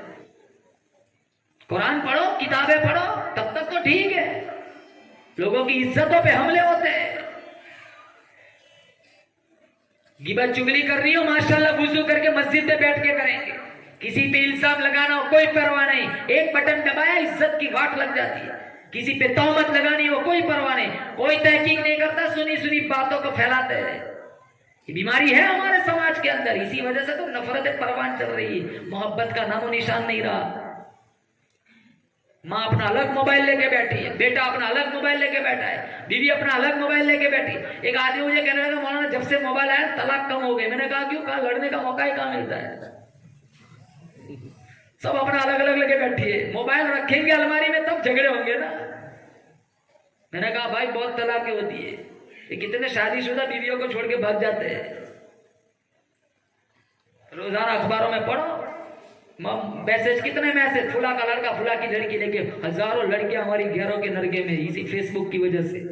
कुरान पढ़ो, किताबें पढ़ो, तब तक तो ठीक है। लोगों की इज्जतों पे हमले होते हैं। गिबत चुगली कर रही हो, माशाल्लाह वुजू करके मस्जिद में बैठ के करेंगे। किसी पे इल्जाम लगाना हो, कोई परवाह नहीं, एक बटन दबाया इज्जत की वाट लग जाती है। किसी पे तोहमत लगानी हो, कोई परवाह नहीं, कोई तहकीक नहीं करता, सुनी सुनी बातों को फैलाते हैं। ये बीमारी है हमारे समाज के अंदर, इसी वजह से तो नफरत परवान चल रही है, मोहब्बत का नामो निशान नहीं रहा। माँ अपना अलग मोबाइल लेके बैठी है, बेटा अपना अलग मोबाइल लेके बैठा है, बीवी अपना अलग मोबाइल लेके बैठी है। एक आदमी मुझे कहने लगा मौलाना जब से मोबाइल आया तलाक कम हो गए। मैंने कहा क्यों? कहा लड़ने का मौका ही कहाँ मिलता है, सब अपना अलग अलग लेके बैठी है। मोबाइल रखेंगे अलमारी में तब झगड़े होंगे ना। मैंने कहा भाई बहुत तलाकें होती है, ये कितने शादीशुदा बीवियों को छोड़ के भाग जाते हैं। रोजाना अखबारों में पढ़ो मैसेज, कितने मैसेज, फुला का लड़का फुला की लड़की लेके, हजारों लड़कियां हमारी घरों के नरके में इसी फेसबुक की वजह से।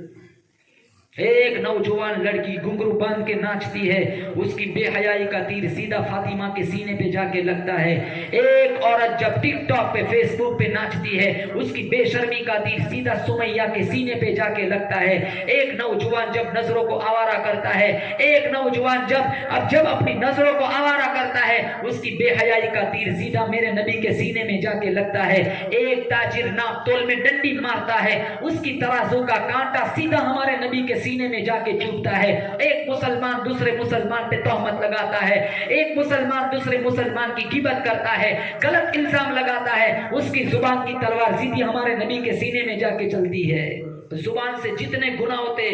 एक नौजवान लड़की घुंघरू बांध के नाचती है, उसकी बेहयाई का तीर सीधा फातिमा के सीने पे जाके लगता है। एक औरत जब टिकटॉक पे फेसबुक पे नाचती है, उसकी बेशर्मी का तीर सीधा सुमैया के सीने पे जाके लगता है। एक नौजवान जब नजरों को आवारा करता है, एक नौजवान जब अपनी नजरों को आवारा करता है, उसकी बेहयाई का तीर सीधा मेरे नबी के सीने में जाके लगता है। एक ताजिर नाप तोल में डंडी मारता है, उसकी तराजू का कांटा सीधा हमारे नबी के सीने में जाके चुभता है। एक मुसलमान दूसरे मुसलमान पे तोहमत लगाता है, एक मुसलमान दूसरे मुसलमान की गिबत करता है, गलत इल्जाम लगाता है, उसकी जुबान की तलवार सीधी हमारे नबी के सीने में जाके चलती है। जुबान से जितने गुनाह होते,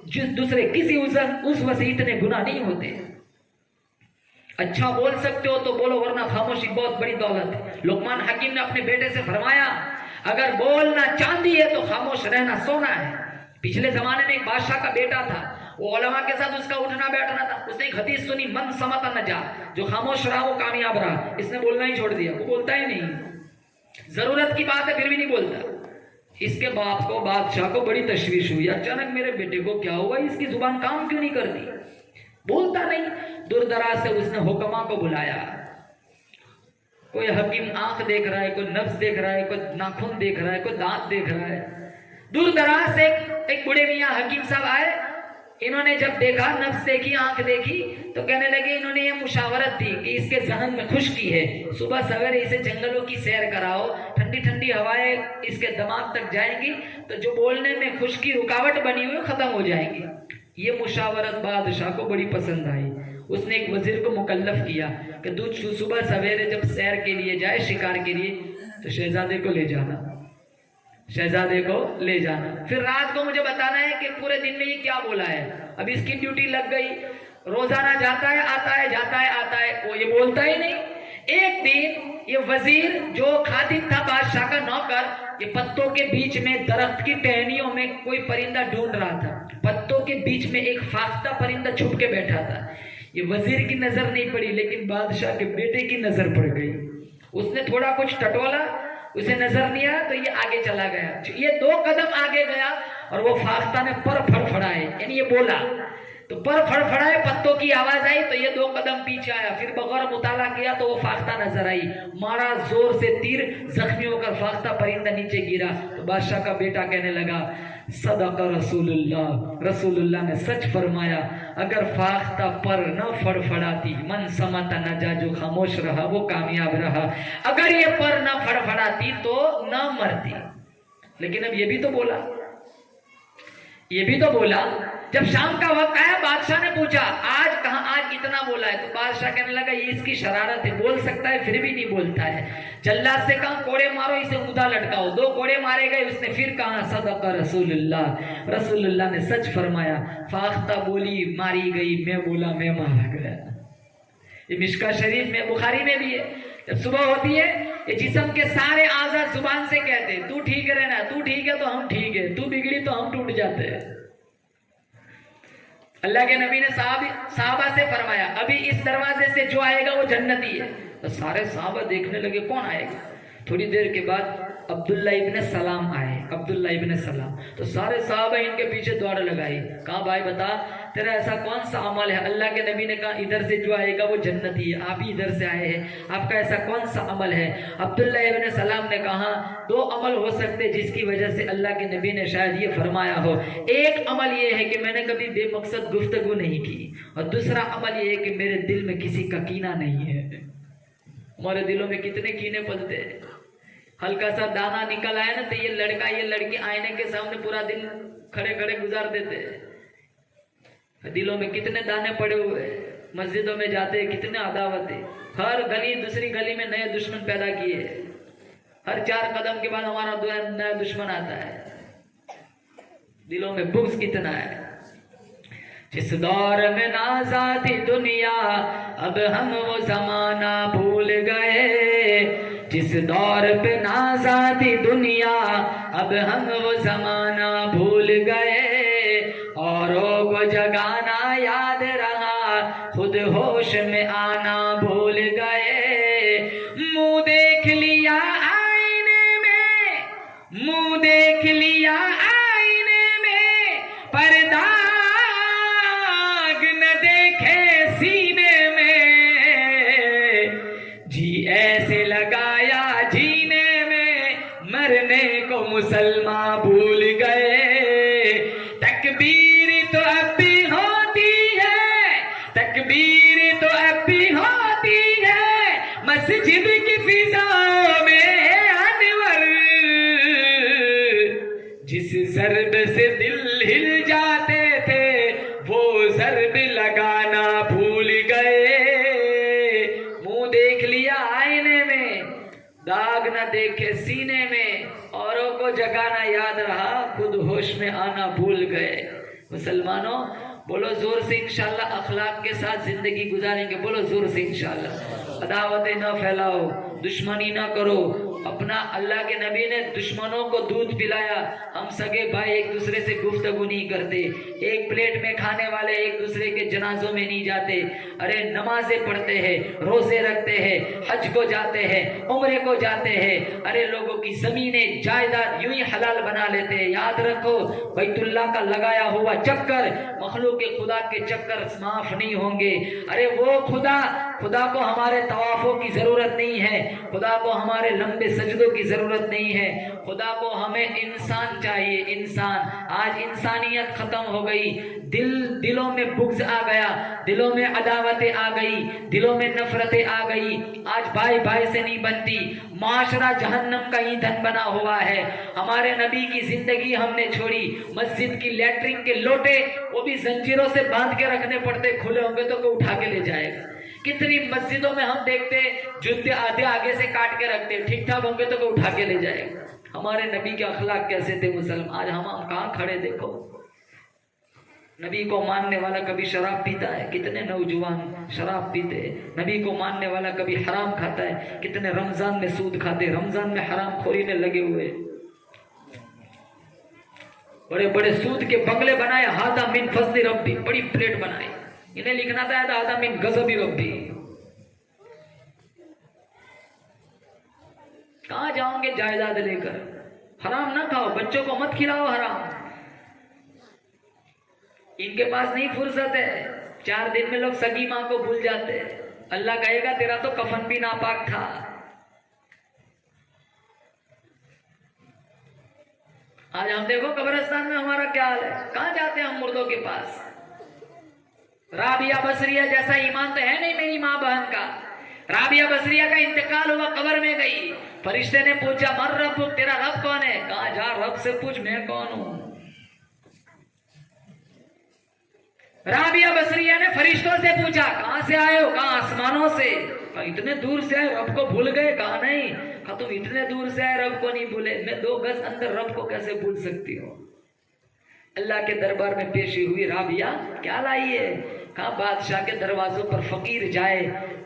जिस दूसरे किसी उस वसे इतने गुनाह नहीं होते। अच्छा बोल सकते हो तो बोलो, वरना खामोशी बहुत बड़ी दौलत है। लुकमान हकीम ने अपने बेटे से फरमाया, अगर बोलना चांदी है तो खामोश रहना सोना है। पिछले जमाने में एक बादशाह का बेटा था, वो उलमा के साथ उसका उठना बैठना था। उसने एक हदीस सुनी, मन समता न जा, जो खामोश रहा वो कामयाब रहा। इसने बोलना ही छोड़ दिया, वो बोलता ही नहीं, जरूरत की बात है फिर भी नहीं बोलता। इसके बाप को, बादशाह को बड़ी तशवीश हुई, अचानक मेरे बेटे को क्या हुआ, इसकी जुबान काम क्यों नहीं करती, बोलता नहीं। दूर दराज से उसने हुक्मा को बुलाया। कोई हकीम आंख देख रहा है, कोई नब्ज देख रहा है, कोई नाखून देख रहा है, कोई दांत देख रहा है। दूर दराज से एक बूढ़े मियाँ हकीम साहब आए। इन्होंने जब देखा, नफ्स देखी, आंख देखी, तो कहने लगे, इन्होंने ये मुशावरत दी कि इसके जहन में खुश्की है, सुबह सवेरे इसे जंगलों की सैर कराओ, ठंडी ठंडी हवाएं इसके दिमाग तक जाएंगी, तो जो बोलने में खुश्की रुकावट बनी हुई खत्म हो जाएंगी। ये मुशावरत बादशाह को बड़ी पसंद आई। उसने एक वजीर को मुकल्लफ किया कि तू सुबह सवेरे जब सैर के लिए जाए, शिकार के लिए, तो शहजादे को ले जाना, शहजादे को ले जाना। फिर रात को मुझे बताना है कि पूरे दिन में ये क्या बोला है। अब इसकी ड्यूटी लग गई, रोजाना जाता है आता है, जाता है आता है, वो ये बोलता ही नहीं। एक दिन ये वजीर जो खातिब था, बादशाह का नौकर, ये पत्तों के बीच में, दरख्त की टहनियों में कोई परिंदा ढूंढ रहा था। पत्तों के बीच में एक फाख्ता परिंदा छुप के बैठा था। ये वजीर की नजर नहीं पड़ी, लेकिन बादशाह के बेटे की नजर पड़ गई। उसने थोड़ा कुछ टटोला, उसे नजर नहीं आया, तो ये आगे चला गया। ये 2 कदम आगे गया और वो फाख्ता ने पर फड़फड़ाए, यानी ये बोला, तो पर फड़फड़ाए, पत्तों की आवाज आई, तो ये 2 कदम पीछे आया। फिर बगैर मुताला किया तो वो फाख्ता नजर आई, मारा जोर से तीर, जख्मी होकर फाख्ता परिंदा नीचे गिरा। तो बादशाह का बेटा कहने लगा, सदका रसूलुल्लाह, रसूलुल्लाह ने सच फरमाया, अगर फाख्ता पर न फड़फड़ाती, मन समता न जा, जो खामोश रहा वो कामयाब रहा। अगर ये पर न फड़फड़ाती तो न मरती। लेकिन अब ये भी तो बोला, ये भी तो बोला। जब शाम का वक्त आया, बादशाह ने पूछा, आज कहां, आज इतना बोला है? तो बादशाह कहने लगा, ये इसकी शरारत है, बोल सकता है फिर भी नहीं बोलता है। जल्लाद से कहा, कोड़े मारो, इसे ऊदा लटकाओ। 2 कोड़े मारे गए। उसने फिर कहा, सदका रसूलुल्लाह, रसूलुल्लाह ने सच फरमाया। फाख्ता बोली, मारी गई, मैं बोला, मैं मारा गया। ये मिशका शरीफ में, बुखारी में भी है। जब सुबह होती है, ये जिस्म के सारे आज़ा जुबान से कहते हैं, तू ठीक है रहना, तू ठीक है तो हम ठीक है, तू बिगड़ी तो हम टूट जाते हैं। अल्लाह के नबी ने साहबा से फरमाया, अभी इस दरवाजे से जो आएगा वो जन्नती है। तो सारे साहबा देखने लगे, कौन आएगा? थोड़ी देर के बाद अब्दुल्ला इब्न सलाम आए, अब्दुल्ला इब्न सलाम। तो सारे साहबा इनके पीछे दौड़ लगाई। कहा, भाई बता, तेरा ऐसा कौन सा अमल है? अल्लाह के नबी ने कहा, इधर से जो आएगा वो जन्नती है, आप ही इधर से आए हैं, आपका ऐसा कौन सा अमल है? अब्दुल्ला इब्न सलाम ने कहा, 2 अमल हो सकते जिसकी वजह से अल्लाह के नबी ने शायद ये फरमाया हो। एक अमल ये है कि मैंने कभी बेमकसद गुफ्तगू नहीं की, और दूसरा अमल ये है कि मेरे दिल में किसी का कीना नहीं है। हमारे दिलों में कितने कीने पलते हैं। हल्का सा दाना निकल आया ना, तो ये लड़का ये लड़की आईने के सामने पूरा दिन खड़े खड़े गुजार देते हैं। दिलों में कितने दाने पड़े हुए, मस्जिदों में जाते कितने अदावत है, हर गली दूसरी गली में नए दुश्मन पैदा किए। हर 4 कदम के बाद हमारा नया दुश्मन आता है। दिलों में बुग़्ज़ कितना है। जिस दौर में नाज़ा थी दुनिया, अब हम वो जमाना भूल गए। जिस दौर पे नाज़ा थी दुनिया, अब हम वो जमाना भूल गए। औरों को जगाना याद रहा, खुद होश में आना भूल गए। मुंह देख लिया आईने में, मुंह देख लिया आईने में, पर्दा न देखे सीने में। जी ऐसे लगाया जीने में, मरने को मुसलमान भूल गए। तकबीर तो अब भी होती है, तकबीर तो अब भी होती है, मस्जिद की फिजाओं में अनवर। जिस ज़र्ब से दिल हिल जाते थे, वो ज़र्ब लगाना भूल गए। मुंह देख लिया आईने में, दाग न देखे सीने में। औरों को जगाना याद रहा, खुद होश में आना भूल गए। मुसलमानों बोलो जोर से इंशाल्लाह अखलाक के साथ जिंदगी गुजारेंगे। बोलो जोर से इंशाल्लाह। अदावतें न फैलाओ, दुश्मनी न करो। अपना अल्लाह के नबी ने दुश्मनों को दूध पिलाया। हम सगे भाई एक दूसरे से गुफ्तगू नहीं करते, एक प्लेट में खाने वाले एक दूसरे के जनाजों में नहीं जाते। अरे नमाजें पढ़ते हैं, रोजे रखते हैं, हज को जाते हैं, उम्रे को जाते हैं। अरे लोगों की जमीनें जायदाद यूं ही हलाल बना लेते हैं। याद रखो, बैतुल्लाह का लगाया हुआ चक्कर मखलूक के खुदा के चक्कर माफ नहीं होंगे। अरे वो खुदा को हमारे तवाफों की जरूरत नहीं है, खुदा को हमारे लंबे सजदों की जरूरत नहीं है। खुदा को हमें इंसान चाहिए, इंसान। आज इंसानियत खत्म हो गई, दिलों में बुग़्ज़ आ गया, दिलों में अदावतें आ गई, दिलों में नफरतें आ गई। आज भाई भाई से नहीं बनती, माशरा जहन्नम का ईंधन बना हुआ है। हमारे नबी की जिंदगी हमने छोड़ी। मस्जिद की लैट्रिन के लोटे वो भी जंजीरों से बांध के रखने पड़ते, खुले होंगे तो कोई उठा के ले जाएगा। कितनी मस्जिदों में हम देखते जूते आधे आगे से काट के रखते, ठीक ठाक होंगे तो कोई उठा के ले जाएगा। हमारे नबी के अखलाक कैसे थे मुसलमान। आज हम कहाँ खड़े देखो। नबी को मानने वाला कभी शराब पीता है, कितने नौजवान शराब पीते। नबी को मानने वाला कभी हराम खाता है, कितने रमजान में सूद खाते, रमजान में हराम खोरी में लगे हुए। बड़े बड़े सूद के बंगले बनाए, हादा मिन फजली रब्बी, बड़ी प्लेट बनाई। इन्हें लिखना था हादा मिन गज़बी रब्बी। कहां जाओगे जायदाद लेकर। हराम ना खाओ, बच्चों को मत खिलाओ हराम। इनके पास नहीं फुर्सत है। 4 दिन में लोग सगी मां को भूल जाते हैं। अल्लाह कहेगा तेरा तो कफन भी नापाक था। आज हम देखो कब्रिस्तान में हमारा क्या हाल है। कहां जाते हैं हम मुर्दों के पास। राबिया बसरिया जैसा ईमान तो है नहीं मेरी माँ बहन का। राबिया बसरिया का इंतकाल हुआ, कब्र में गई। फरिश्ते ने पूछा मर रब, तेरा रब कौन है। कहा जा रब से पूछ मैं कौन हूं। राबिया बसरिया ने फरिश्तों से पूछा कहां से आए हो। कहा आसमानों से। कहा इतने दूर से आए, रब को भूल गए। कहा नहीं। कहा तुम इतने दूर से आए, रब को नहीं भूले। मैं 2 गज अंदर रब को कैसे भूल सकती हूँ। अल्लाह के दरबार में पेशी हुई। राबिया क्या लाई है। कहा बादशाह के दरवाजों पर फकीर जाए,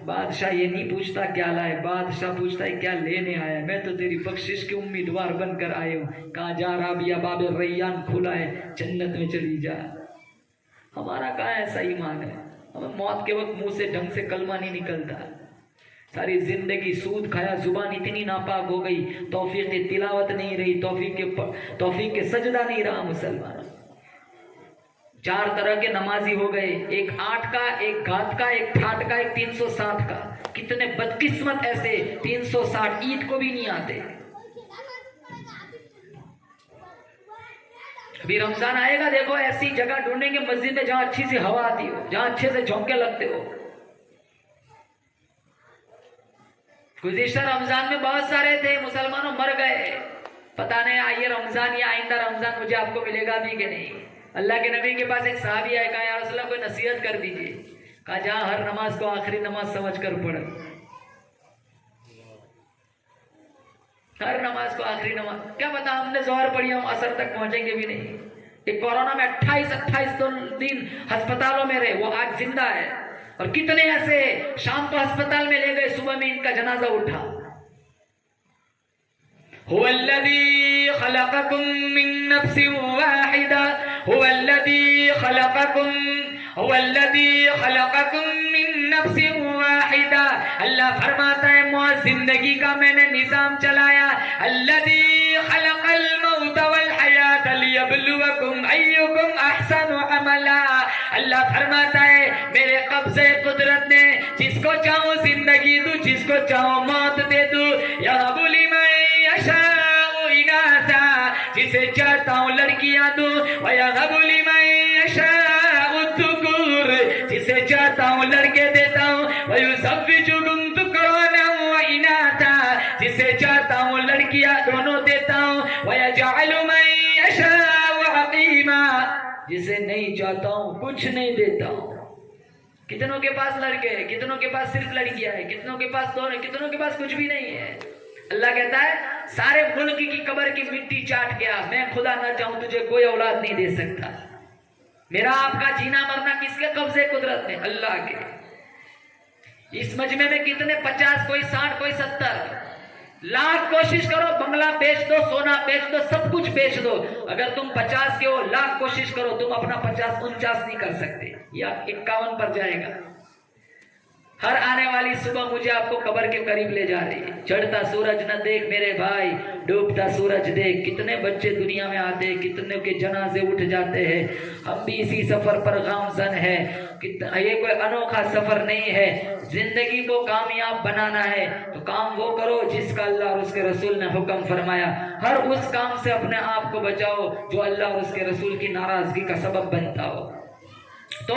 बादशाह ये नहीं पूछता क्या लाए, बादशाह पूछता है क्या लेने आया। मैं तो तेरी बख्शिश के उम्मीदवार बनकर आए हूँ। कहा जा राबिया, बाबे रैयान खुला है, जन्नत में चली जा। हमारा कहाँ ऐसा ईमान है। हमें मौत के वक्त मुंह से ढंग से कलमा नहीं निकलता। सारी जिंदगी सूद खाया, जुबान इतनी नापाक हो गई, तौफीक की तिलावत नहीं रही, तौफीक के सजदा नहीं रहा। मुसलमान 4 तरह के नमाजी हो गए, एक 8 का, एक घात का, एक ठाट का, एक 360 का। कितने बदकिस्मत ऐसे 360 ईद को भी नहीं आते। अभी रमजान आएगा, देखो ऐसी जगह ढूंढेंगे मस्जिद में जहां अच्छी सी हवा आती हो, जहां अच्छे से झोंके लगते हो। गुज़िश्ता रमजान में बहुत सारे थे मुसलमानों मर गए। पता नहीं आइए रमजान या आइंदा रमजान मुझे आपको मिलेगा भी कि नहीं। अल्लाह के नबी के पास एक सहाबी आया, कहा या रसूल अल्लाह कोई नसीहत कर दीजिए। कहा जा हर नमाज को आखिरी नमाज समझ कर पढ़। हर नमाज को आखिरी नमाज। क्या पता हमने जोहर पढ़ी, हम असर तक पहुंचेंगे भी नहीं। ये कोरोना में 28 दिन अस्पतालों में रहे, वो आज जिंदा है। और कितने ऐसे शाम को अस्पताल में ले गए, सुबह में इनका जनाजा उठा। हुवल्लज़ी खलक़कुम मिन नफ्सिन वाहिदा, हुवल्लज़ी खलक़कुम मिन नफ्सिन वाहिदा। अल्लाह फरमाता है मौत जिंदगी का मैंने निजाम चलाया। अल्लज़ी खलक़ल मौत वल हयात लियब्लुवकुम अय्युकुम अहसनु अमला। अल्लाह फरमाता है मेरे कब्जे कुदरत ने जिसको चाहूं जिंदगी दूं, जिसको चाहूं मौत दे दूं। यहबु लिमन यशाउ इनासा, जिसे चाहता हूं लड़कियां दूं। व यहबु लिमन यशाउ ज़ुकुर, जिसे चाहता हूं लड़के देता हूं। व युज़व्विजुकुम ज़ुक्राना व इनासा, जिसे चाहता हूं लड़कियां दोनों देता हूं। व यजअलु मन यशाउ अक़ीमा, जिसे नहीं चाहता हूं कुछ नहीं देता हूं। कितनों के पास लड़के हैं, कितनों के पास सिर्फ लड़कियां हैं, कितनों के पास दोनों, कितनों के पास कुछ भी नहीं है। अल्लाह कहता है सारे मुल्क की कब्र की मिट्टी चाट गया, मैं खुदा ना चाहूं तुझे कोई औलाद नहीं दे सकता। मेरा आपका जीना मरना किसके कब्जे कुदरत में? अल्लाह के। इस मजमे में कितने 50, कोई 60, कोई 70 लाख कोशिश करो, बंगला बेच दो, सोना बेच दो, सब कुछ बेच दो। अगर तुम 50 के हो, लाख कोशिश करो, तुम अपना 50 49 नहीं कर सकते, या 51 पर जाएगा। हर आने वाली सुबह मुझे आपको कब्र के करीब ले जा रही है। चढ़ता सूरज न देख मेरे भाई, डूबता सूरज देख। कितने बच्चे दुनिया में आते हैं, कितने के जनाजे उठ जाते हैं। हम भी इसी सफर पर गामजन है। ये कोई अनोखा सफर नहीं है। जिंदगी को कामयाब बनाना है तो काम वो करो जिसका अल्लाह और उसके रसूल ने हुक्म फरमाया। हर उस काम से अपने आप को बचाओ जो अल्लाह और उसके रसूल की नाराजगी का सबब बनता हो। तो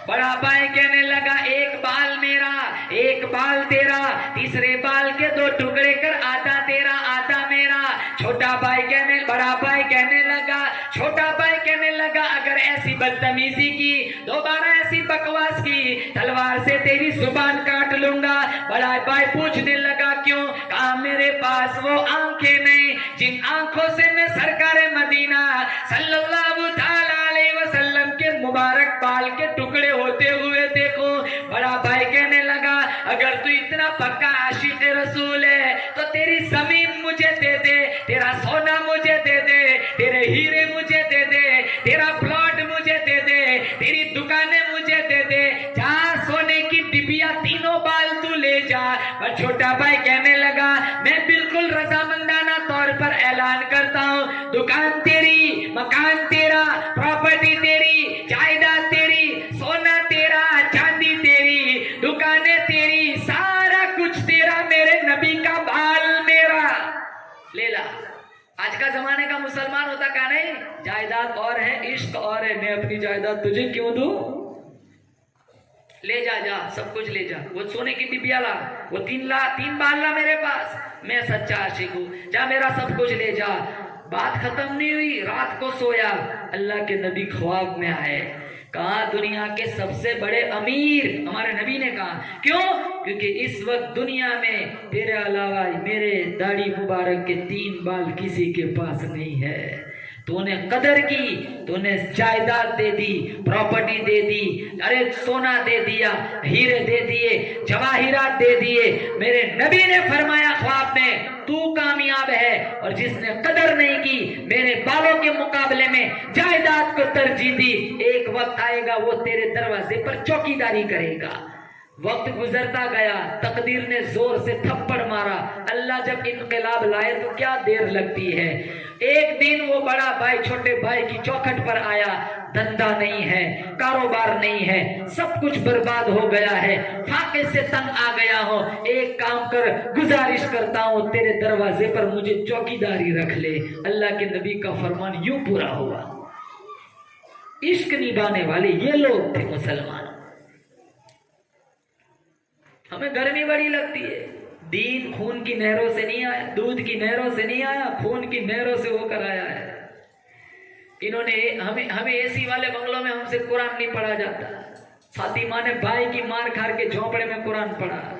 बड़ा भाई कहने लगा एक बाल मेरा एक बाल तेरा, तीसरे बाल के 2 टुकड़े कर, आधा तेरा आधा मेरा। छोटा भाई कहने, बड़ा भाई कहने लगा, छोटा भाई कहने लगा अगर ऐसी बदतमीजी की, दोबारा ऐसी बकवास की, तलवार से तेरी जुबान काट लूंगा। बड़ा भाई पूछने लगा क्यों? कहा मेरे पास वो आंखें नहीं जिन आंखों से मैं सरकार मदीना सल्लल्लाहु अलैहि वसल्लम के मुबारक बाल के टुकड़े होते हुए देखो। बड़ा भाई कहने लगा अगर तू इतना पक्का आशिक रसूल है तो तेरी जमीन मुझे दे दे, तेरा सोना मुझे दे दे, तेरे हीरे मुझे दे दे, तेरा प्लॉट मुझे दे दे, तेरी दुकानें मुझे दे दे, जहां सोने की डिबिया तीनों बाल तू ले जा। पर छोटा भाई कहने लगा मैं बिल्कुल रजामंदाना तौर पर ऐलान करता हूँ, दुकान तेरी, मकान तेरा, प्रॉपर्टी तेरी, जायदाद तेरी, सोना तेरा, चांदी तेरी, दुकानें तेरी, सारा कुछ तेरा, मेरे नबी का बाल मेरा। ले ला। आज का जमाने का मुसलमान होता का नहीं, जायदाद और है, इश्क और है, मैं अपनी जायदाद तुझे क्यों दूं? ले जा, जा सब कुछ ले जा। वो सोने की डिबिया ला, वो 3 बाल ला मेरे पास, मैं सच्चा आशिक हूं, जा मेरा सब कुछ ले जा। बात खत्म नहीं हुई, रात को सोया, अल्लाह के नबी ख्वाब में आए। कहा दुनिया के सबसे बड़े अमीर हमारे नबी ने कहा क्यों? क्योंकि इस वक्त दुनिया में तेरे अलावा मेरे दाढ़ी मुबारक के 3 बाल किसी के पास नहीं है। तूने कदर की, तूने जायदाद दे दी, प्रॉपर्टी दे दी, अरे सोना दे दिया, हीरे दे दिए, जवाहिरात दे दिए। मेरे नबी ने फरमाया ख्वाब में तू कामयाब है, और जिसने कदर नहीं की मेरे बालों के मुकाबले में जायदाद को तरजीह दी, एक वक्त आएगा वो तेरे दरवाजे पर चौकीदारी करेगा। वक्त गुजरता गया, तकदीर ने जोर से थप्पड़ मारा। अल्लाह जब इनकलाब लाए तो क्या देर लगती है। एक दिन वो बड़ा भाई छोटे भाई की चौखट पर आया, धंधा नहीं है, कारोबार नहीं है, सब कुछ बर्बाद हो गया है, फाके से तंग आ गया हो, एक काम कर, गुजारिश करता हूं तेरे दरवाजे पर मुझे चौकीदारी रख ले। अल्लाह के नबी का फरमान यूं पूरा हुआ। इश्क निभाने वाले ये लोग थे मुसलमान। हमें गर्मी बड़ी लगती है, दीन खून की नहरों से नहीं आया, दूध की नहरों से नहीं आया, खून की नहरों से होकर आया है। इन्होंने हमें एसी वाले बंगलों में हमसे कुरान नहीं पढ़ा जाता। फातिमा ने भाई की मार खार के झोंपड़े में कुरान पढ़ा।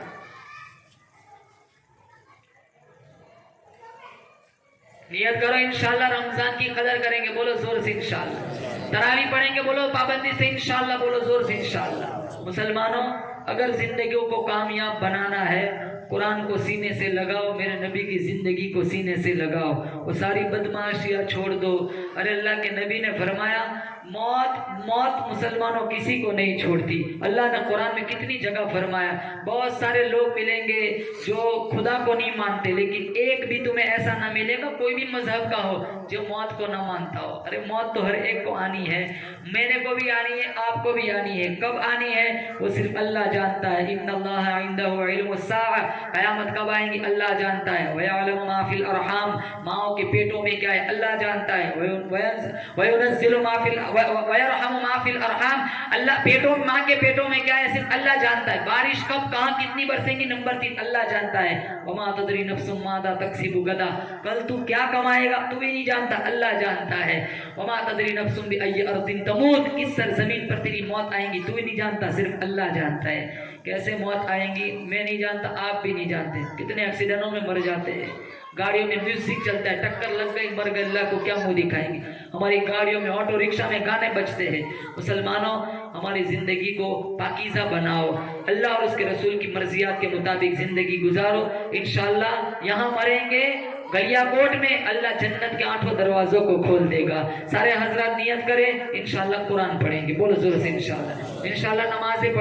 नियत करो इंशाल्लाह रमजान की कदर करेंगे, बोलो जोर से इंशाल्लाह। तरावी पढ़ेंगे, बोलो पाबंदी से इंशाल्लाह, बोलो जोर से इंशाल्लाह। मुसलमानों, अगर जिंदगियों को कामयाब बनाना है, कुरान को सीने से लगाओ, मेरे नबी की जिंदगी को सीने से लगाओ, वो सारी बदमाशियां छोड़ दो। अरे अल्लाह के नबी ने फरमाया मौत मुसलमानों किसी को नहीं छोड़ती। अल्लाह ने कुरान में कितनी जगह फरमाया। बहुत सारे लोग मिलेंगे जो खुदा को नहीं मानते, लेकिन एक भी तुम्हें ऐसा ना मिलेगा, कोई भी मजहब का हो, जो मौत को ना मानता हो। अरे मौत तो हर एक को आनी है, मेरे को भी आनी है, आपको भी आनी है। कब आनी है वो सिर्फ अल्लाह जानता है। इन्नल्लाह इंदहु इल्मुस्साअ, कयामत कब आएंगी अल्लाह जानता है। वयअलमु मा फिल अरहाम, माओ के पेटों में क्या है अल्लाह जानता है। वयुनज़्ज़िलु मा फिल वयरहमु मा फिल अरहाम, अल्लाह पेटों माँ के पेटों में क्या है सिर्फ अल्लाह जानता है। बारिश कब कहाँ कितनी बरसेंगी, नंबर 3 अल्लाह जानता है। वमा तदरी नफ्सुम मादा तक्सिबु गदा, कल तू क्या कमाएगा तू भी नहीं जानता, अल्लाह जानता है। वमा तदरी नफ्सुम बिअय्यि अर्दिन तमूत, किस सरजमीन पर तेरी मौत आएगी तू भी नहीं जानता, सिर्फ अल्लाह जानता है। कैसे मौत आएंगी मैं नहीं जानता, आप भी नहीं जानते। कितने एक्सीडेंटों में मर जाते हैं, गाड़ियों में म्यूजिक चलता है, टक्कर लग गई मर गए, अल्लाह को क्या मुंह दिखाएंगे। हमारी गाड़ियों में ऑटो रिक्शा में गाने बजते हैं। मुसलमानों, हमारी जिंदगी को पाकीज़ा बनाओ, अल्लाह और उसके रसूल की मर्जियात के मुताबिक जिंदगी गुजारो। इंशाअल्लाह यहाँ मरेंगे गलियाकोट में, अल्लाह जन्नत के 8 दरवाजों को खोल देगा। सारे हजरात नियत करें, इंशाअल्लाह कुरान पढ़ेंगे, बोलो जोर से इंशाअल्लाह। इंशाअल्लाह नमाजें